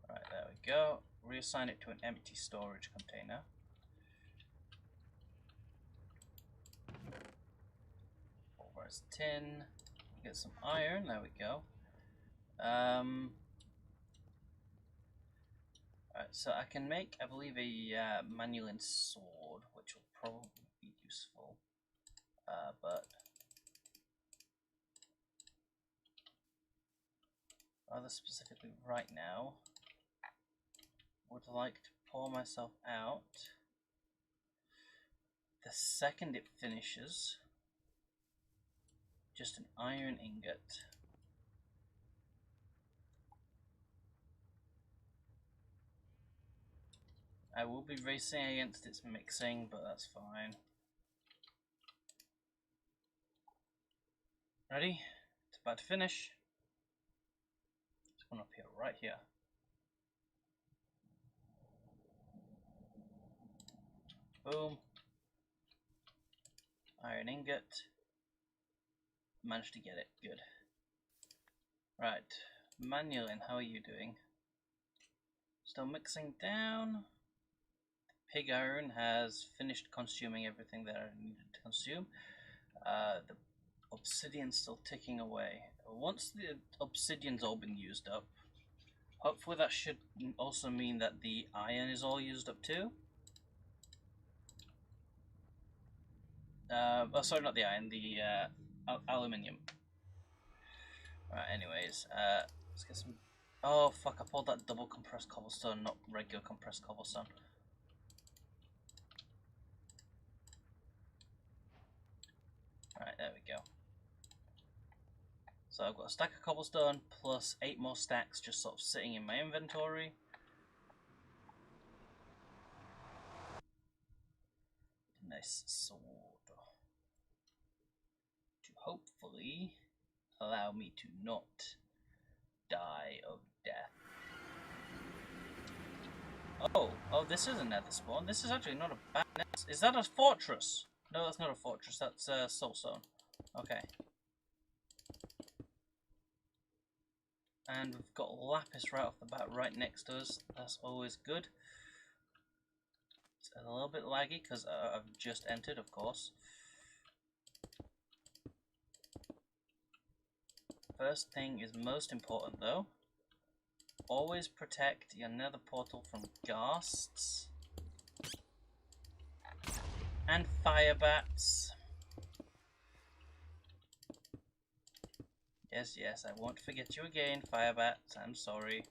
Right, there we go. Reassign it to an empty storage container. Over as tin. Get some iron, there we go. Alright, so I can make, I believe, a manual sword, which will probably be useful. But rather specifically right now, would like to pour myself out the second it finishes just an iron ingot. I will be racing against its mixing, but that's fine. Ready? It's about to finish. It's going up here, right here. Boom. Iron ingot. Managed to get it. Good. Right. Manuelin, how are you doing? Still mixing down. Pig iron has finished consuming everything that I needed to consume. The obsidian's still ticking away. Once the obsidian's all been used up, hopefully that should also mean that the iron is all used up too. Oh, sorry, not the iron, the aluminium. Right, anyways, let's get some... Oh, fuck, I pulled that double compressed cobblestone, not regular compressed cobblestone. Alright, there we go. So I've got a stack of cobblestone plus 8 more stacks just sort of sitting in my inventory. Nice sword. hopefully allow me to not die of death. Oh, this is a nether spawn. This is actually not a bad net. Is that a fortress? No, that's not a fortress. That's a soulstone. Okay. And we've got lapis right off the bat right next to us. That's always good. It's a little bit laggy because I've just entered, of course. First thing is most important though. Always protect your nether portal from ghasts and fire bats. Yes, I won't forget you again, fire bats. I'm sorry.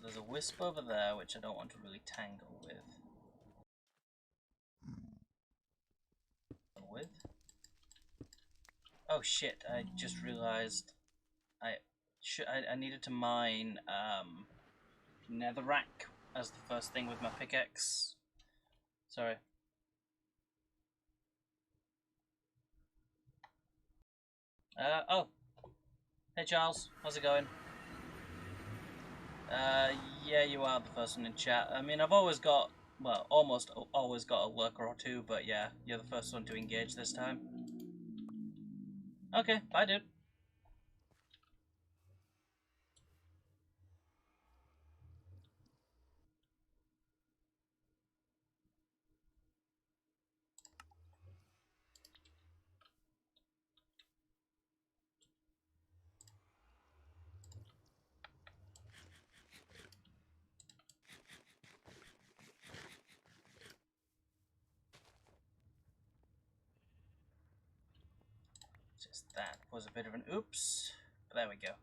There's a wisp over there, which I don't want to really tangle with. Oh shit! I just realized I needed to mine netherrack as the first thing with my pickaxe. Sorry. Oh. Hey Charles, how's it going? Yeah, you are the first one in chat. I mean, I've always got, well, almost always got a lurker or two, but yeah, you're the first one to engage this time. Okay, bye dude. Just that was a bit of an oops, but there we go.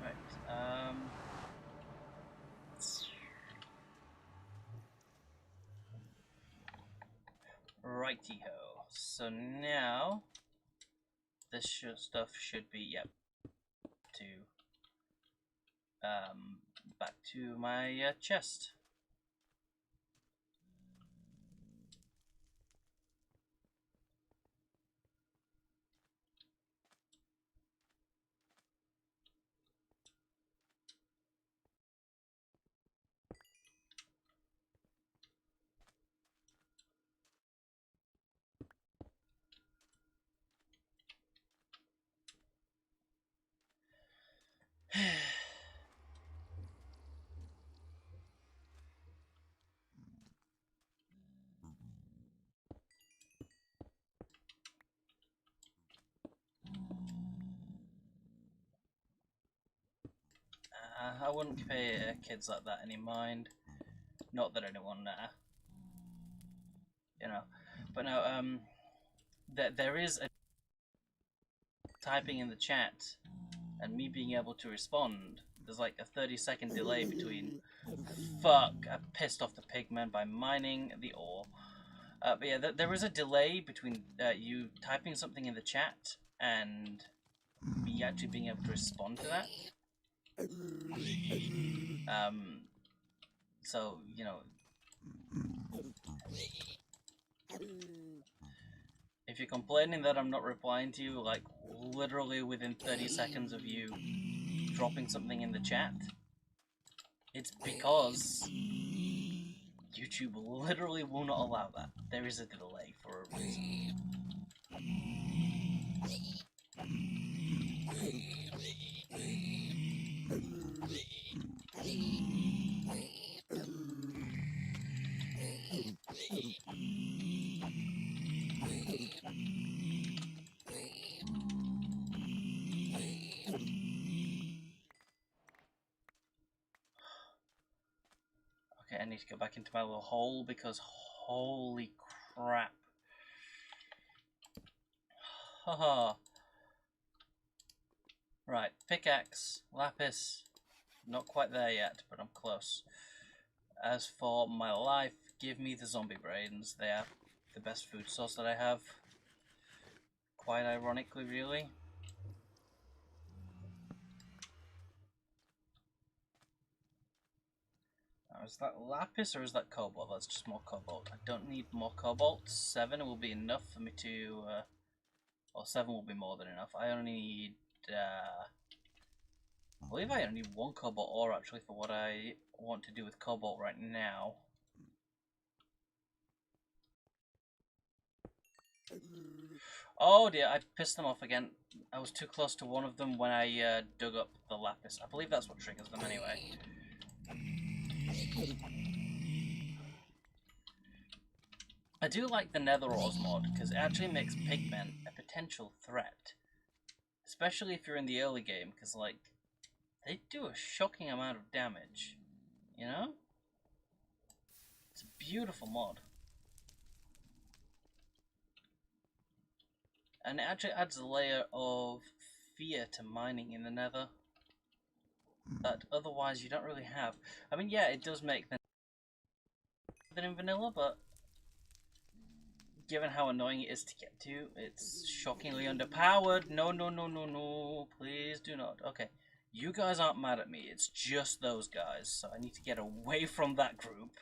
Right, righty-ho. So now, this stuff should be, yep, back to my chest. I wouldn't pay kids like that any mind. Not that anyone, you know. But no, there is a typing in the chat and me being able to respond. There's like a 30-second delay between. Fuck! I pissed off the pigmen by mining the ore. But yeah, there is a delay between you typing something in the chat and me actually being able to respond to that. So, you know, if you're complaining that I'm not replying to you, like, literally within 30 seconds of you dropping something in the chat, it's because YouTube literally will not allow that. There is a delay for a reason. Okay, I need to go back into my little hole because holy crap. Haha. Right, pickaxe, lapis. Not quite there yet, but I'm close. As for my life, give me the zombie brains. They are the best food source that I have. Quite ironically, really. Now, is that lapis or is that cobalt? That's just more cobalt. I don't need more cobalt. 7 will be enough for me to... or 7 will be more than enough. I only need... I believe I only need 1 cobalt ore actually for what I want to do with cobalt right now. Oh dear, I pissed them off again. I was too close to one of them when I dug up the lapis. I believe that's what triggers them anyway. I do like the nether ores mod because it actually makes pigmen a potential threat. Especially if you're in the early game, because like, they do a shocking amount of damage, you know? It's a beautiful mod. And it actually adds a layer of fear to mining in the nether that otherwise you don't really have. I mean, yeah, it does make them than in vanilla, but given how annoying it is to get to, it's shockingly underpowered. No, no, no, no, no. Please do not. Okay, you guys aren't mad at me. It's just those guys, so I need to get away from that group.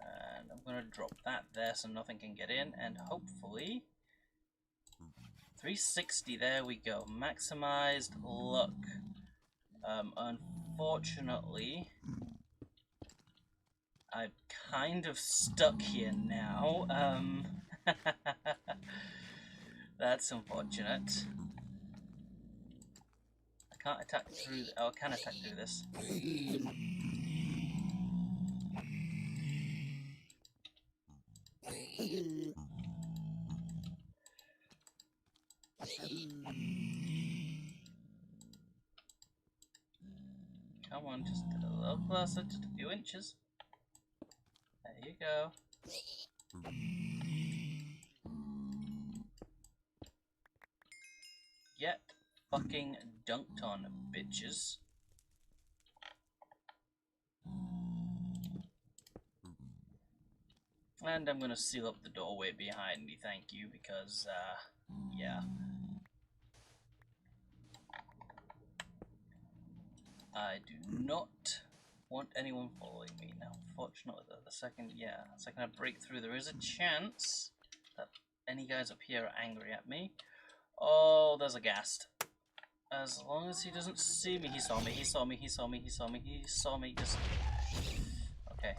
And I'm going to drop that there so nothing can get in, and hopefully 360, there we go, maximized luck. Unfortunately, I'm kind of stuck here now. That's unfortunate. I can't attack through. Oh, I can attack through this. Come on, just a little closer, just a few inches. There you go. Get fucking dunked on, bitches. And I'm gonna seal up the doorway behind me, thank you, because, yeah. I do not want anyone following me now. Fortunately, the second I break through, there is a chance that any guys up here are angry at me. Oh, there's a ghast. As long as he doesn't see me, he saw me, he saw me, he saw me, he saw me, he saw me, just... Okay.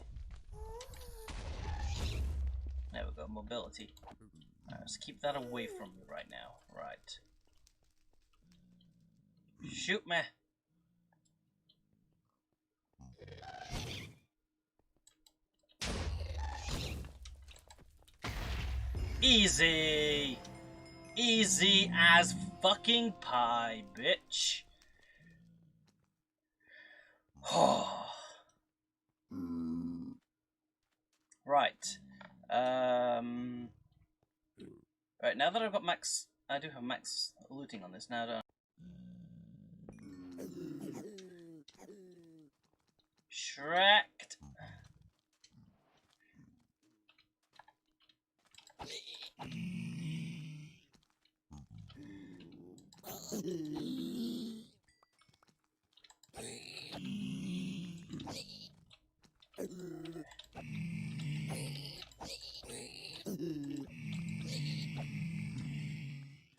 There we go, mobility. Alright, let's keep that away from me right now. Right. Shoot me! Easy! Easy as fucking pie, bitch. Right. Right, now that I've got max... I do have max looting on this now, don't I? Shreked.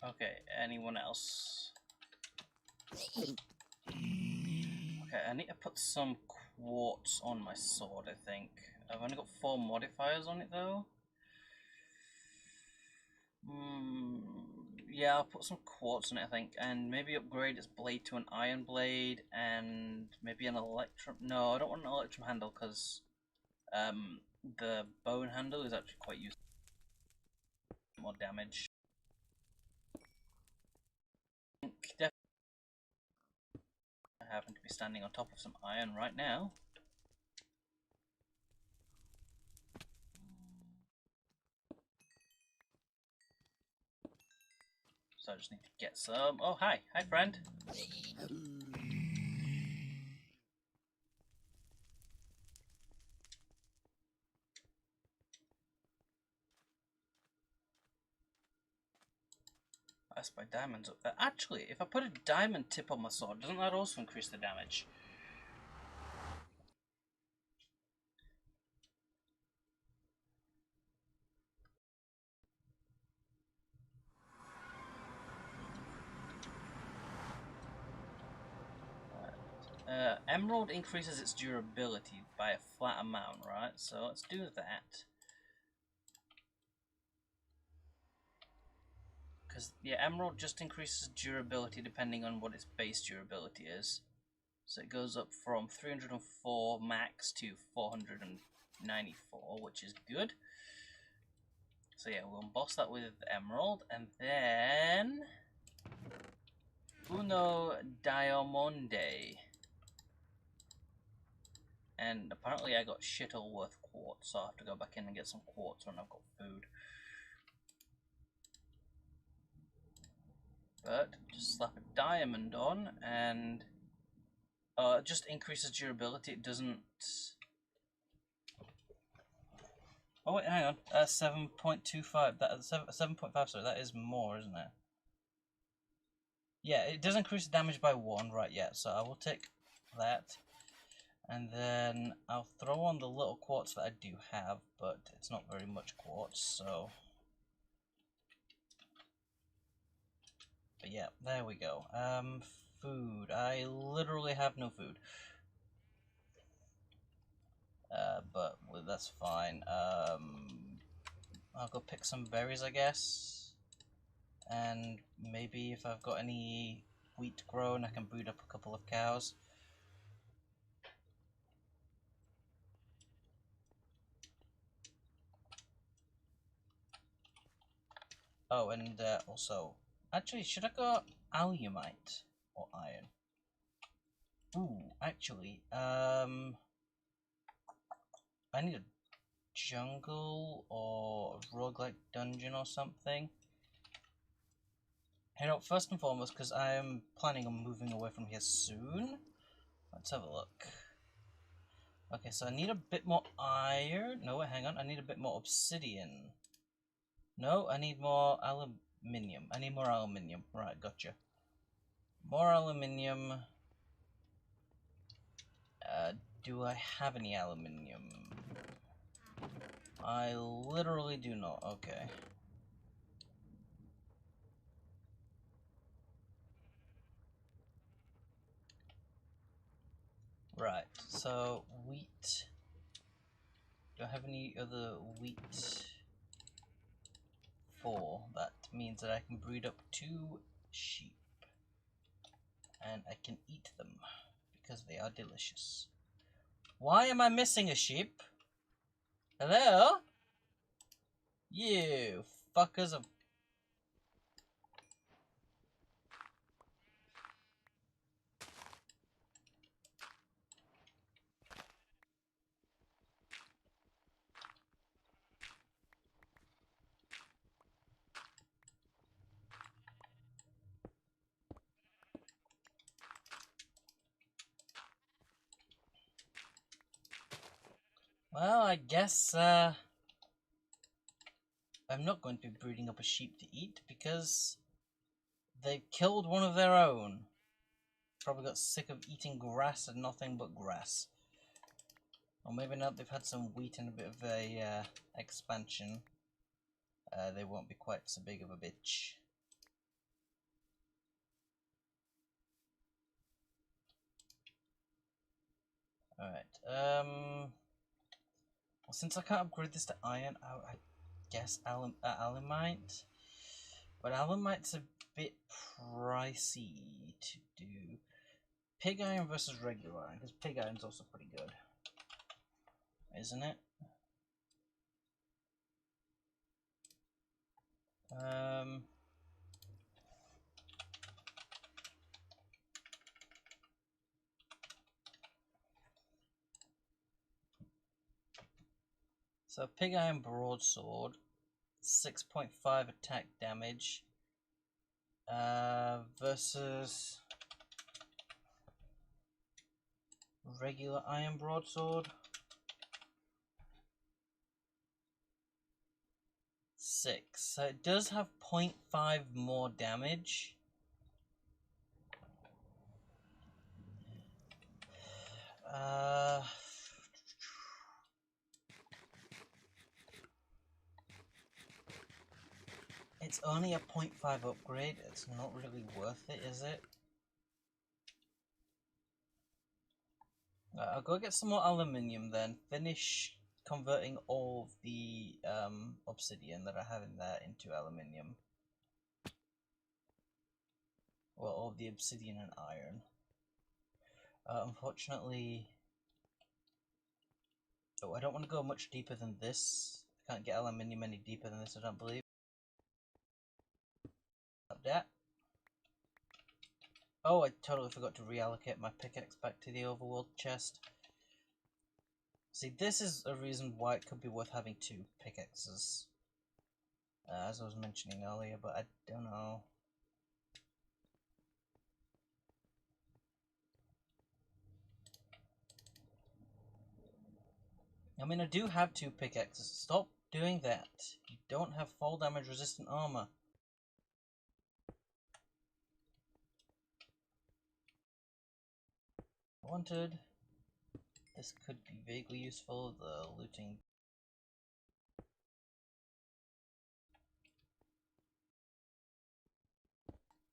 Okay, anyone else? Okay, I need to put some quartz on my sword, I think. I've only got 4 modifiers on it, though. Yeah, I'll put some quartz in it, I think, and maybe upgrade its blade to an iron blade, and maybe an electrum. No, I don't want an electrum handle because the bone handle is actually quite useful. More damage. Definitely I happen to be standing on top of some iron right now. So I just need to get some. Oh, hi. Hi, friend. I spy diamonds up there. Actually, if I put a diamond tip on my sword, doesn't that also increase the damage? Emerald increases its durability by a flat amount, right? So let's do that. Because, yeah, Emerald just increases durability depending on what its base durability is. So it goes up from 304 max to 494, which is good. So yeah, we'll emboss that with Emerald, and then Uno Diamante. And apparently I got shit all worth quartz, so I'll have to go back in and get some quartz when I've got food. But just slap a diamond on, and it just increases durability. It doesn't. Oh wait, hang on. 7.25. That 7.5. Sorry, that is more, isn't it? Yeah, it does increase the damage by 1, right? Yeah. So I will take that, and then I'll throw on the little quartz that I do have, but it's not very much quartz, so. But yeah, there we go. Food. I literally have no food. But well, that's fine. I'll go pick some berries, I guess. And maybe if I've got any wheat grown, I can breed up a couple of cows. Oh, and also, actually, should I go alumite or iron? Ooh, actually, I need a jungle or a roguelike dungeon or something. You know, first and foremost, because I am planning on moving away from here soon. Let's have a look. Okay, so I need a bit more iron. No, wait, hang on. I need a bit more obsidian. No, I need more aluminium. I need more aluminium. Right, gotcha. More aluminium. Do I have any aluminium? I literally do not. Okay. Right, so wheat. Do I have any other wheat? 4. That means that I can breed up 2 sheep. And I can eat them because they are delicious. Why am I missing a sheep? Hello? You fuckers of... Well, I guess, I'm not going to be breeding up a sheep to eat because they've killed one of their own. Probably got sick of eating grass and nothing but grass. Or maybe not, they've had some wheat and a bit of a expansion. They won't be quite so big of a bitch. Alright, since I can't upgrade this to iron, I guess alumite. But Alemite's a bit pricey to do. Pig iron versus regular iron, because pig iron's also pretty good. Isn't it? So pig iron broadsword, 6.5 attack damage, versus regular iron broadsword, 6. So it does have 0.5 more damage. It's only a 0.5 upgrade. It's not really worth it, is it? I'll go get some more aluminium then. Finish converting all of the obsidian that I have in there into aluminium. Well, all of the obsidian and iron. Unfortunately... Oh, I don't want to go much deeper than this. I can't get aluminium any deeper than this, I don't believe. Like that. Oh, I totally forgot to reallocate my pickaxe back to the overworld chest. See, this is a reason why it could be worth having 2 pickaxes. As I was mentioning earlier, but I don't know. I mean, I do have 2 pickaxes. Stop doing that. You don't have fall damage resistant armor. Wanted. This could be vaguely useful. The looting.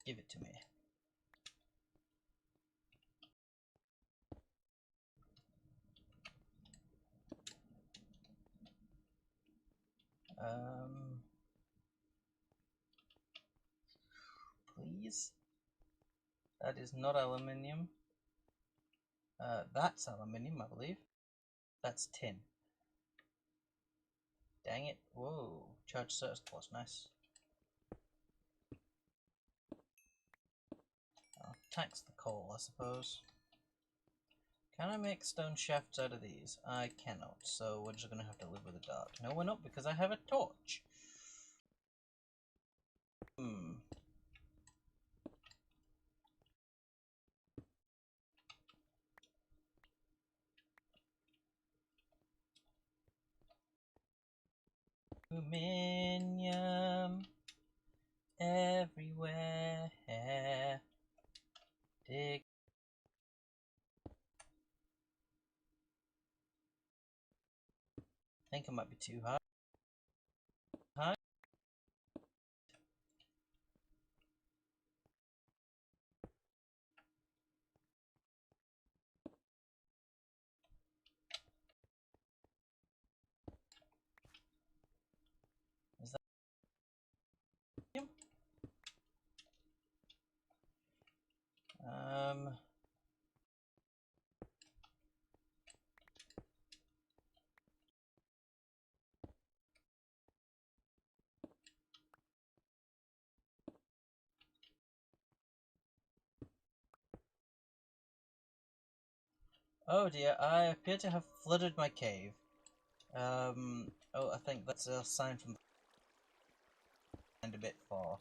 Give it to me. Please? That is not aluminium. That's aluminium, I believe. That's tin. Dang it. Whoa. Charge surge clause, nice. I'll tax the coal, I suppose. Can I make stone shafts out of these? I cannot, so we're just gonna have to live with the dark. No, we're not, because I have a torch. Aluminium everywhere. Dig. I think it might be too high. Is that him? Oh dear, I appear to have flooded my cave. Oh, I think that's a sign from and a bit far.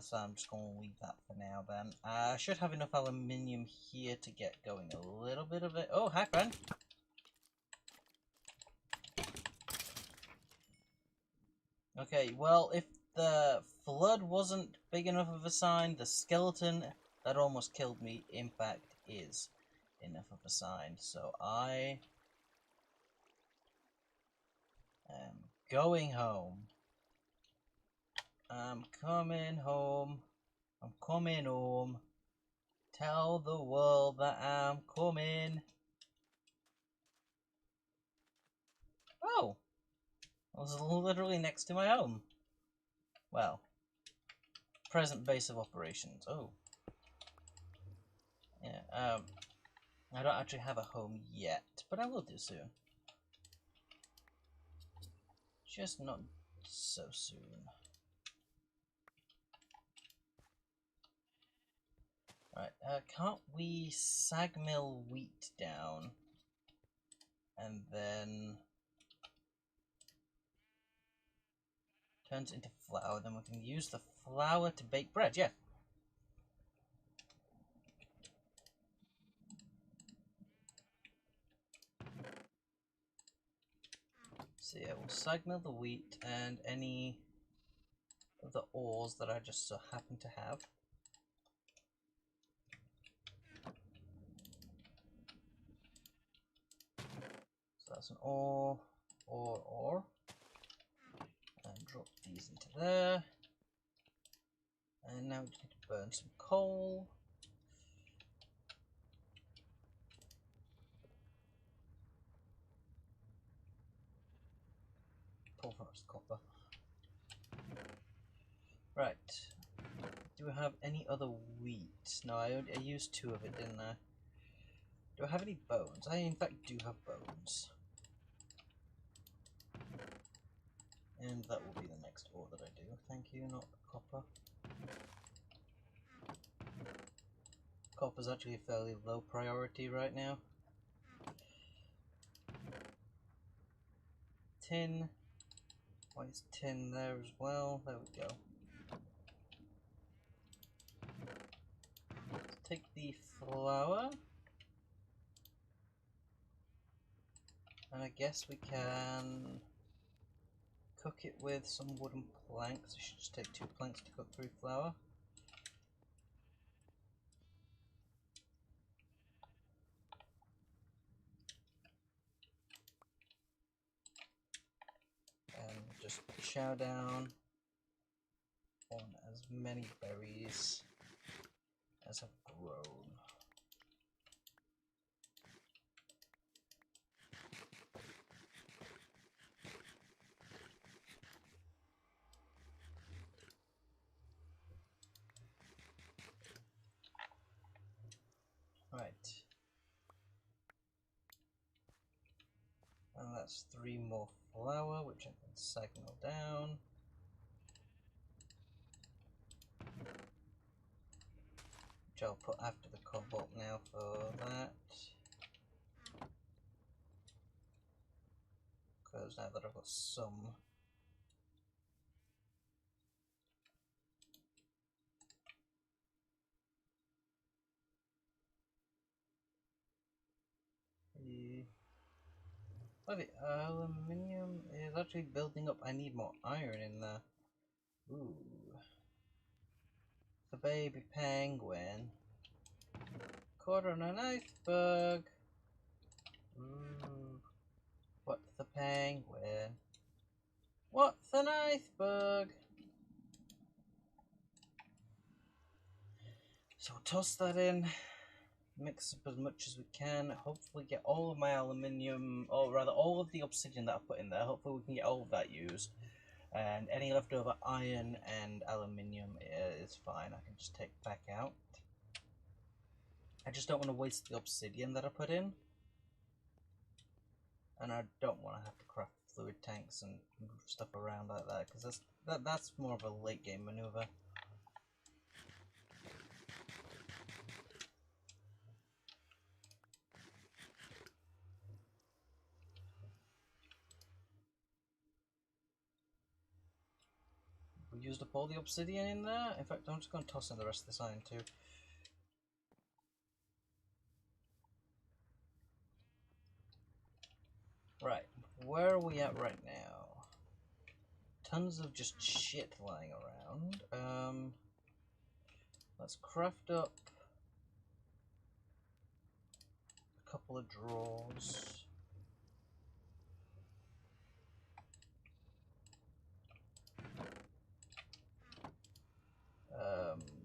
So I'm just going to leave that for now then. I should have enough aluminium here to get going a little bit of it. Oh, hi friend! Okay, well, if the flood wasn't big enough of a sign, the skeleton that almost killed me, in fact, is enough of a sign. So I am going home. I'm coming home. I'm coming home. Tell the world that I'm coming. Oh! I was literally next to my home. Well, present base of operations. Oh. Yeah, I don't actually have a home yet, but I will do soon. Just not so soon. Right, can't we sag mill wheat down and then turns into flour, then we can use the flour to bake bread, yeah. So yeah, we'll sag mill the wheat and any of the ores that I just so happen to have. So that's an ore, and drop these into there. And now we just need to burn some coal. Pull first copper. Right. Do we have any other wheat? No, I used 2 of it, didn't I? Do I have any bones? I in fact do have bones. And that will be the next ore that I do. Thank you, not copper. Copper's actually a fairly low priority right now. Tin. Why is tin there as well? There we go. Let's take the flour. And I guess we can cook it with some wooden planks. I should just take 2 planks to cook through flour. And just chow down on as many berries as have grown. Right. And that's 3 more flour, which I can signal down. Which I'll put after the cobalt now for that. Because now that I've got some. The aluminium is actually building up. I need more iron in there. Ooh. The baby penguin. Caught on an iceberg. Ooh. What's the penguin? What's an iceberg? So we'll toss that in. Mix up as much as we can. Hopefully get all of my aluminium, or rather all of the obsidian that I put in there. Hopefully we can get all of that used. And any leftover iron and aluminium is fine. I can just take back out. I just don't want to waste the obsidian that I put in. And I don't want to have to craft fluid tanks and move stuff around like that, because that's more of a late game maneuver. We used up all the obsidian in there. In fact, I'm just going to toss in the rest of this iron too. Right, where are we at right now? Tons of just shit lying around. Let's craft up a couple of drawers.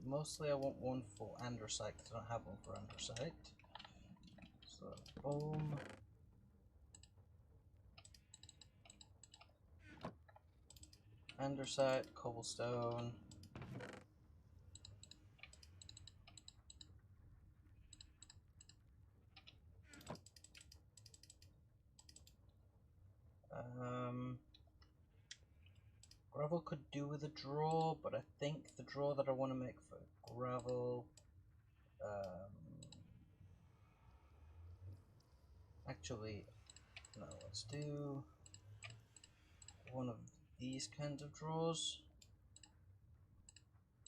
Mostly I want one for andesite because I don't have one for andesite. So, boom. Andesite, cobblestone. Gravel could do with a draw, but I think the draw that I want to make for gravel, actually, no, let's do one of these kinds of draws.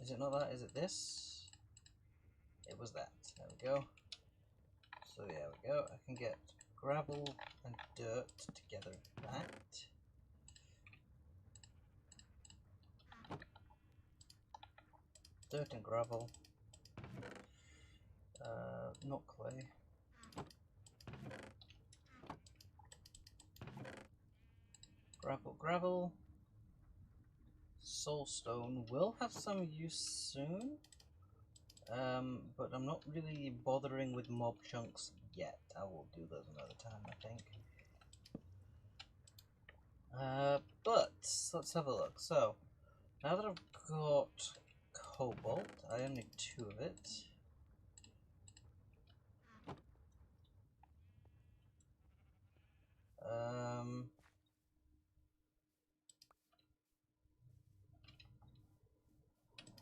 Is it not that? Is it this? It was that. There we go. So there we go. I can get gravel and dirt together like that. Dirt and gravel. Not clay. Gravel, gravel. Soulstone will have some use soon. But I'm not really bothering with mob chunks yet. I will do those another time, I think. But let's have a look. So now that I've got cobalt, I only need 2 of it.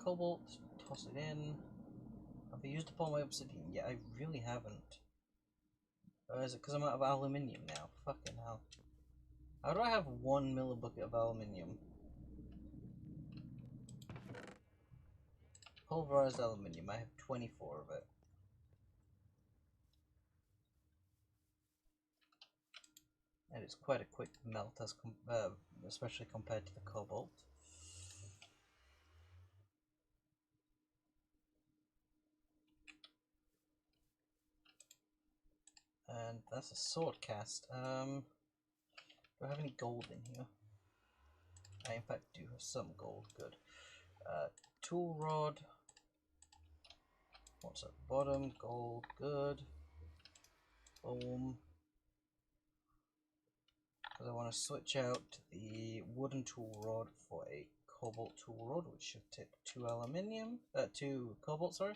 Cobalt, toss it in. Have I used up all my obsidian? Yeah, I really haven't. Is it because I'm out of aluminium now? Fucking hell. How do I have 1 millibucket of aluminium? Pulverized aluminium, I have 24 of it. And it's quite a quick melt, as especially compared to the cobalt. And that's a sword cast. Do I have any gold in here? I in fact do have some gold, good. Tool rod. What's at the bottom? Gold, good. Boom. Because I want to switch out the wooden tool rod for a cobalt tool rod, which should take 2 cobalt, sorry.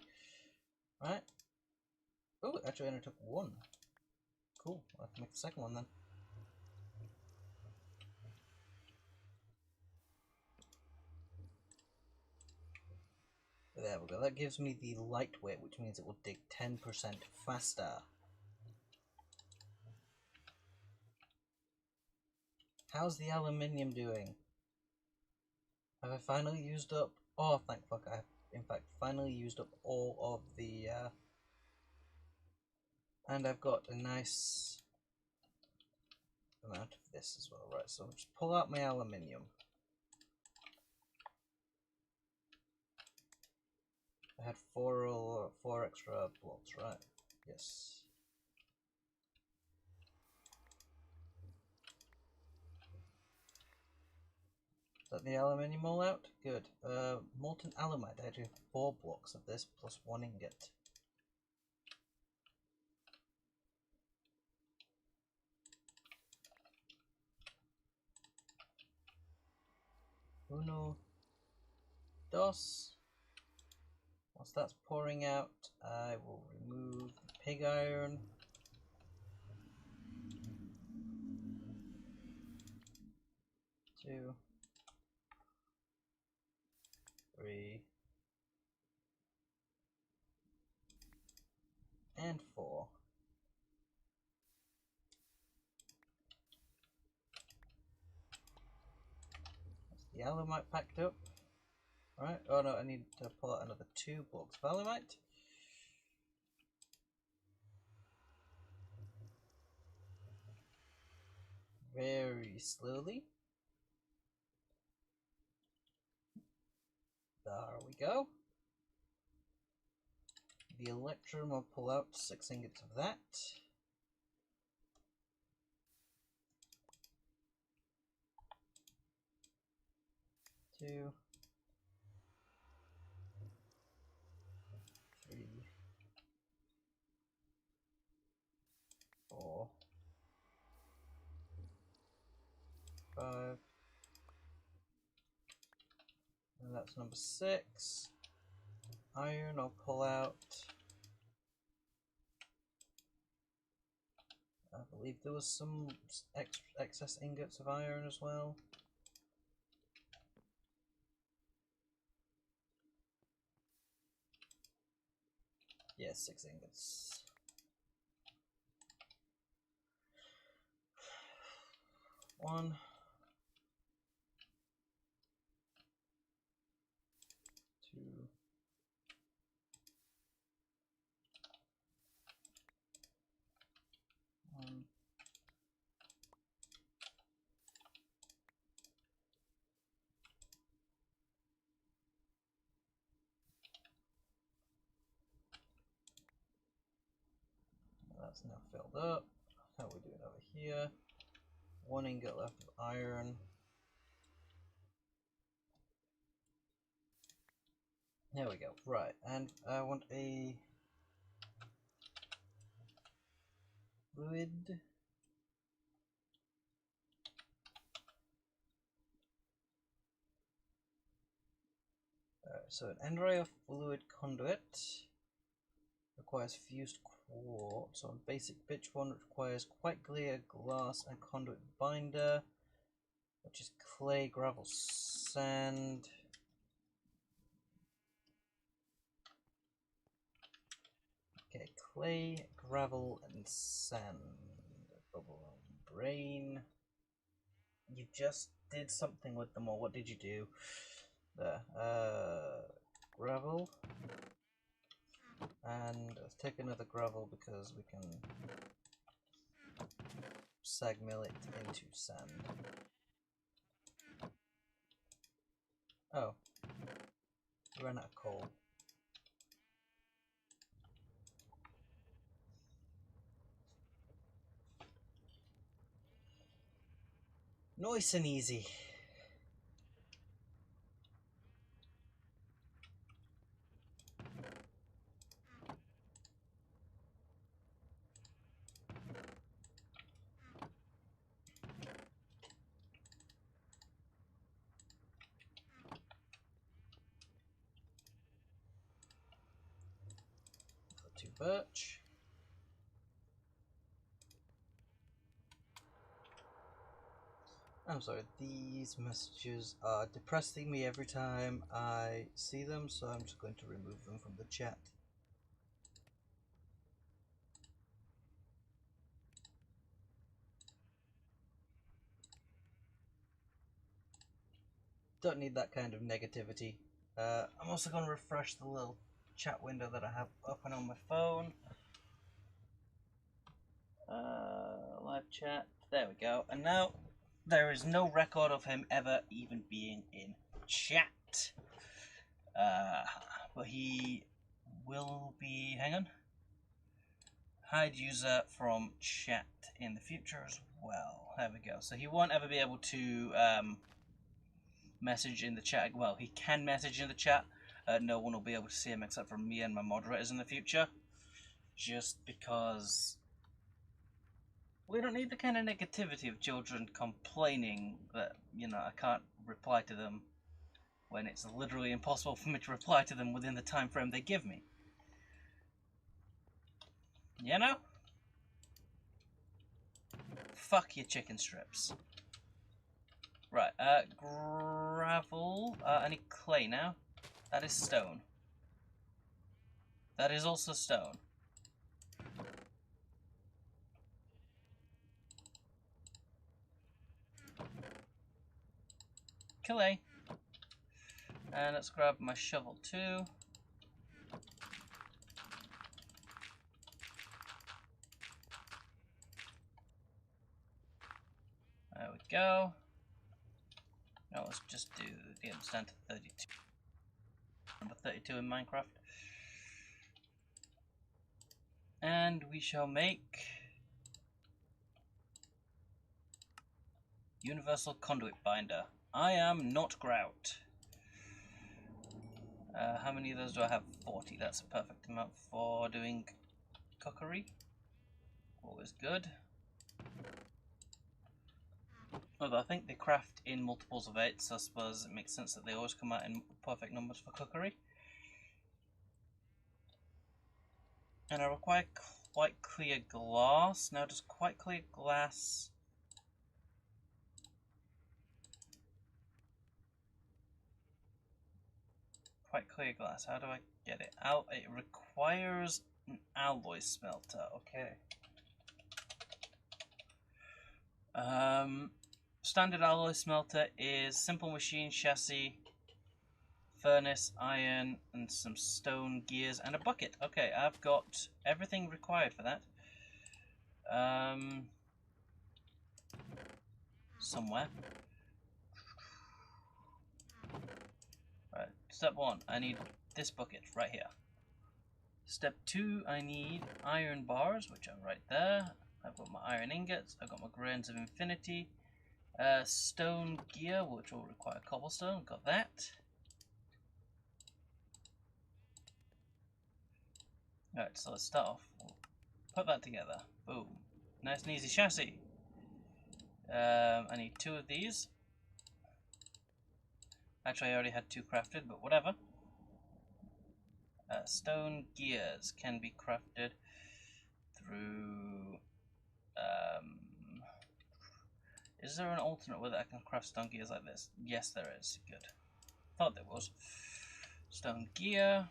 Right. Oh, actually I only took 1. Cool, I can make the second one then. There we go, that gives me the lightweight, which means it will dig 10% faster. How's the aluminium doing? Have I finally used up? Oh, thank fuck, I have in fact finally used up all of the, and I've got a nice amount of this as well. Right, so I'll just pull out my aluminium. I had 4 extra blocks, right? Yes. Is that the aluminium all out? Good. Molten alumite. I do 4 blocks of this plus 1 ingot. Uno, dos. Once that's pouring out, I will remove the pig iron. 2, 3, and 4. That's the alumite packed up. Right, oh no, I need to pull out another 2 blocks of alumite. Very slowly. There we go. The electrum, I'll pull out 6 ingots of that. Two, 3, 4, 5, and that's number 6. Iron I'll pull out, I believe there was some excess ingots of iron as well. Yeah, 6 ingots. One. Two. One. That's now filled up. How are we doing over here? 1 ingot left of iron. There we go. Right, and I want a fluid. So an end rail fluid conduit requires fused quartz. So on basic pitch one requires quite clear glass and conduit binder, which is clay, gravel, sand. Okay, clay, gravel, and sand. Bubble brain. You just did something with them, or what did you do? There. Gravel. And let's take another gravel because we can sag mill it into sand. Oh. We ran out of coal. Nice and easy. Got 2 birch. I'm sorry, these messages are depressing me every time I see them, so I'm just going to remove them from the chat. Don't need that kind of negativity. I'm also going to refresh the little chat window that I have open on my phone. Live chat. There we go. And now there is no record of him ever even being in chat. But he will be. Hang on. Hide user from chat in the future as well. There we go. So he won't ever be able to message in the chat. Well, he can message in the chat. No one will be able to see him except for me and my moderators in the future. Just because we don't need the kind of negativity of children complaining that, you know, I can't reply to them when it's literally impossible for me to reply to them within the time frame they give me. You know? Fuck your chicken strips. Right, gravel. I need clay now. That is stone. That is also stone. Clay. And let's grab my shovel too. There we go. Now let's just do the understand to 32. Number 32 in Minecraft. And we shall make universal conduit binder. I am not grout. How many of those do I have? 40. That's a perfect amount for doing cookery. Always good. Although I think they craft in multiples of 8, so I suppose it makes sense that they always come out in perfect numbers for cookery. And I require quite clear glass. Now, does quite clear glass... Quite clear glass, how do I get it out? It requires an alloy smelter, okay. Standard alloy smelter is simple machine chassis, furnace, iron, and some stone gears, and a bucket. Okay, I've got everything required for that. Somewhere. Right, step 1, I need this bucket right here. Step 2, I need iron bars, which are right there. I've got my iron ingots, I've got my grains of infinity. Stone gear, which will require cobblestone, got that. Alright, so let's start off. We'll put that together. Boom. Nice and easy chassis. I need 2 of these. Actually, I already had 2 crafted, but whatever. Stone gears can be crafted through... is there an alternate way that I can craft stone gears like this? Yes, there is. Good. Thought there was. Stone gear.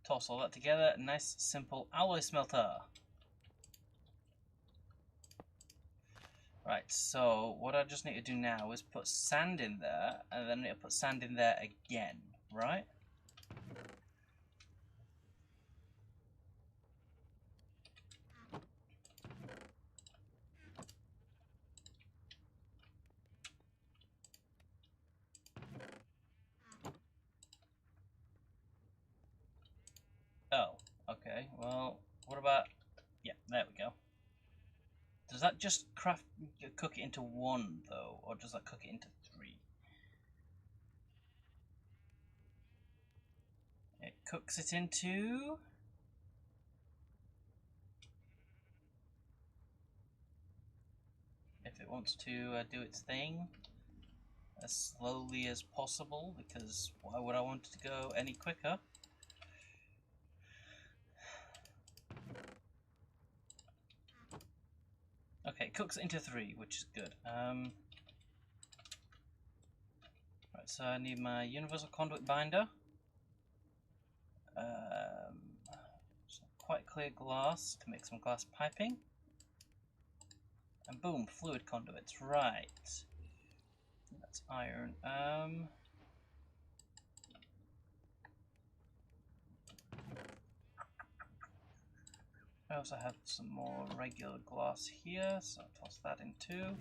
Toss all that together. Nice, simple alloy smelter. Right, so what I just need to do now is put sand in there, and then I need to put sand in there again, right? Oh, okay, well, what about... Yeah, there we go. Does that just cook it into 1, though, or does that cook it into 3? It cooks it into... If it wants to do its thing as slowly as possible, because why would I want it to go any quicker? Okay, it cooks it into 3, which is good. Right, so I need my universal conduit binder. Some quite clear glass to make some glass piping. And boom, fluid conduits, right. That's iron. I also have some more regular glass here, so I'll toss that in too.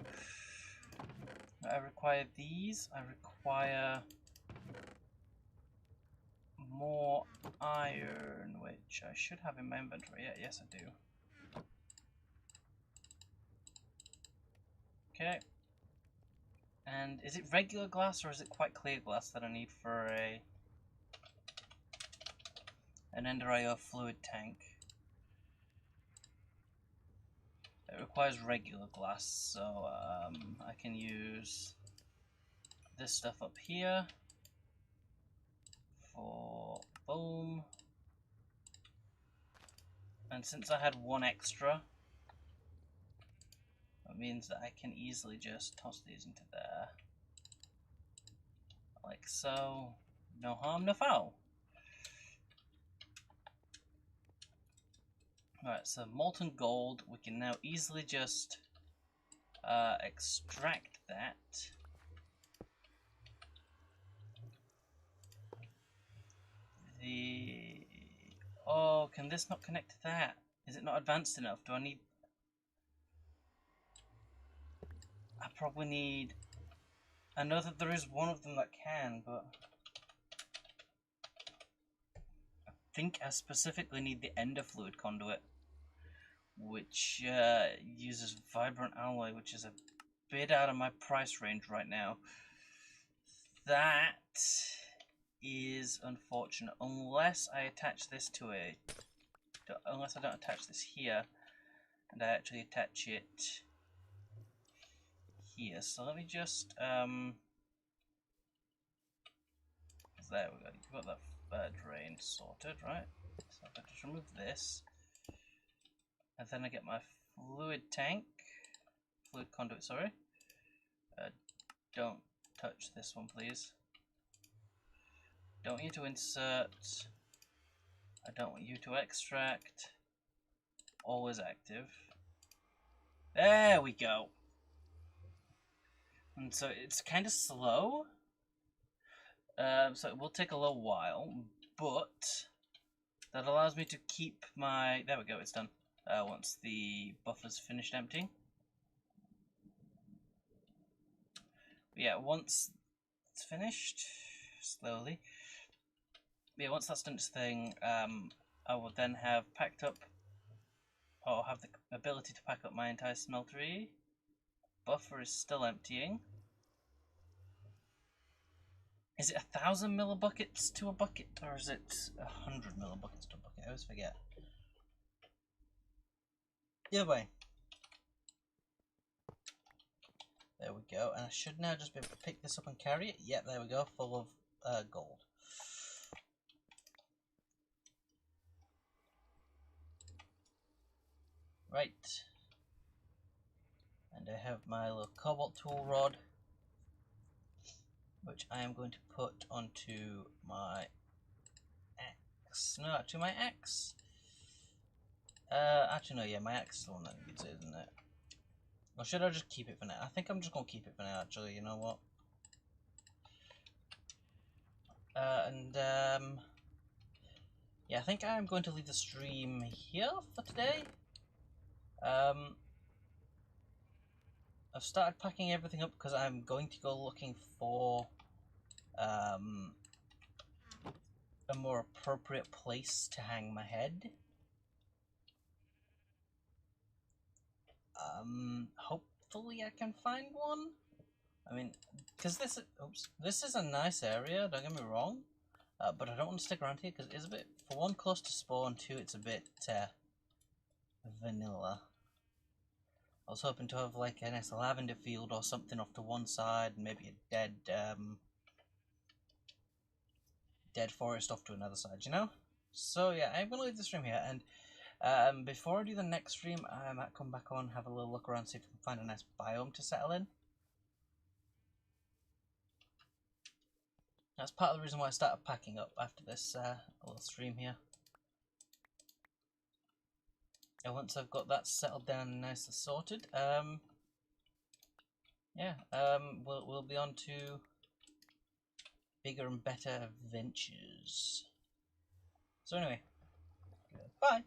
I require these. I require more iron, which I should have in my inventory. Yeah, yes, I do. Okay. And is it regular glass or is it quite clear glass that I need for an Ender IO fluid tank? It requires regular glass, so I can use this stuff up here for boom. And since I had 1 extra, that means that I can easily just toss these into there. Like so. No harm, no foul. Alright, so molten gold, we can now easily just extract that. Oh, can this not connect to that? Is it not advanced enough? Do I need... I probably need... I know that there is one of them that can, but... I think I specifically need the ender fluid conduit, which uses vibrant alloy, which is a bit out of my price range right now. That is unfortunate, unless I attach this to unless I don't attach this here, and I actually attach it here. So let me just there we go. You've got that drain sorted, right? So if I just remove this, And then I get my fluid conduit, sorry. Don't touch this one, please. Don't want you to insert. I don't want you to extract. Always active. There we go. And so it's kind of slow. So it will take a little while, but that allows me to keep my... There we go, it's done. Once the buffer's finished emptying. But yeah, once it's finished, slowly. Yeah, once that's done its thing, I will then have packed up, or have the ability to pack up my entire smeltery. Buffer is still emptying. Is it 1,000 millibuckets to a bucket, or is it 100 millibuckets to a bucket? I always forget. Either way. There we go, and I should now just be able to pick this up and carry it. Yep, there we go, full of gold. Right. And I have my little cobalt tool rod, which I am going to put onto my axe. No, actually my axe. Actually no, yeah, my axe is the one that needs it, isn't it? Or should I just keep it for now? I think I'm just going to keep it for now, actually, you know what? Yeah, I think I'm going to leave the stream here for today. I've started packing everything up because I'm going to go looking for a more appropriate place to hang my head. Hopefully I can find one. I mean, because this is a nice area, don't get me wrong, but I don't want to stick around here because it's a bit, for one, close to spawn, two, it's a bit vanilla. I was hoping to have like a nice lavender field or something off to one side, and maybe a dead forest off to another side, you know? So yeah, I'm going to leave the stream here, and before I do the next stream, I might come back on, have a little look around, see if I can find a nice biome to settle in. That's part of the reason why I started packing up after this little stream here. And once I've got that settled down and nicely sorted, yeah, we'll be on to bigger and better adventures. So anyway, goodbye.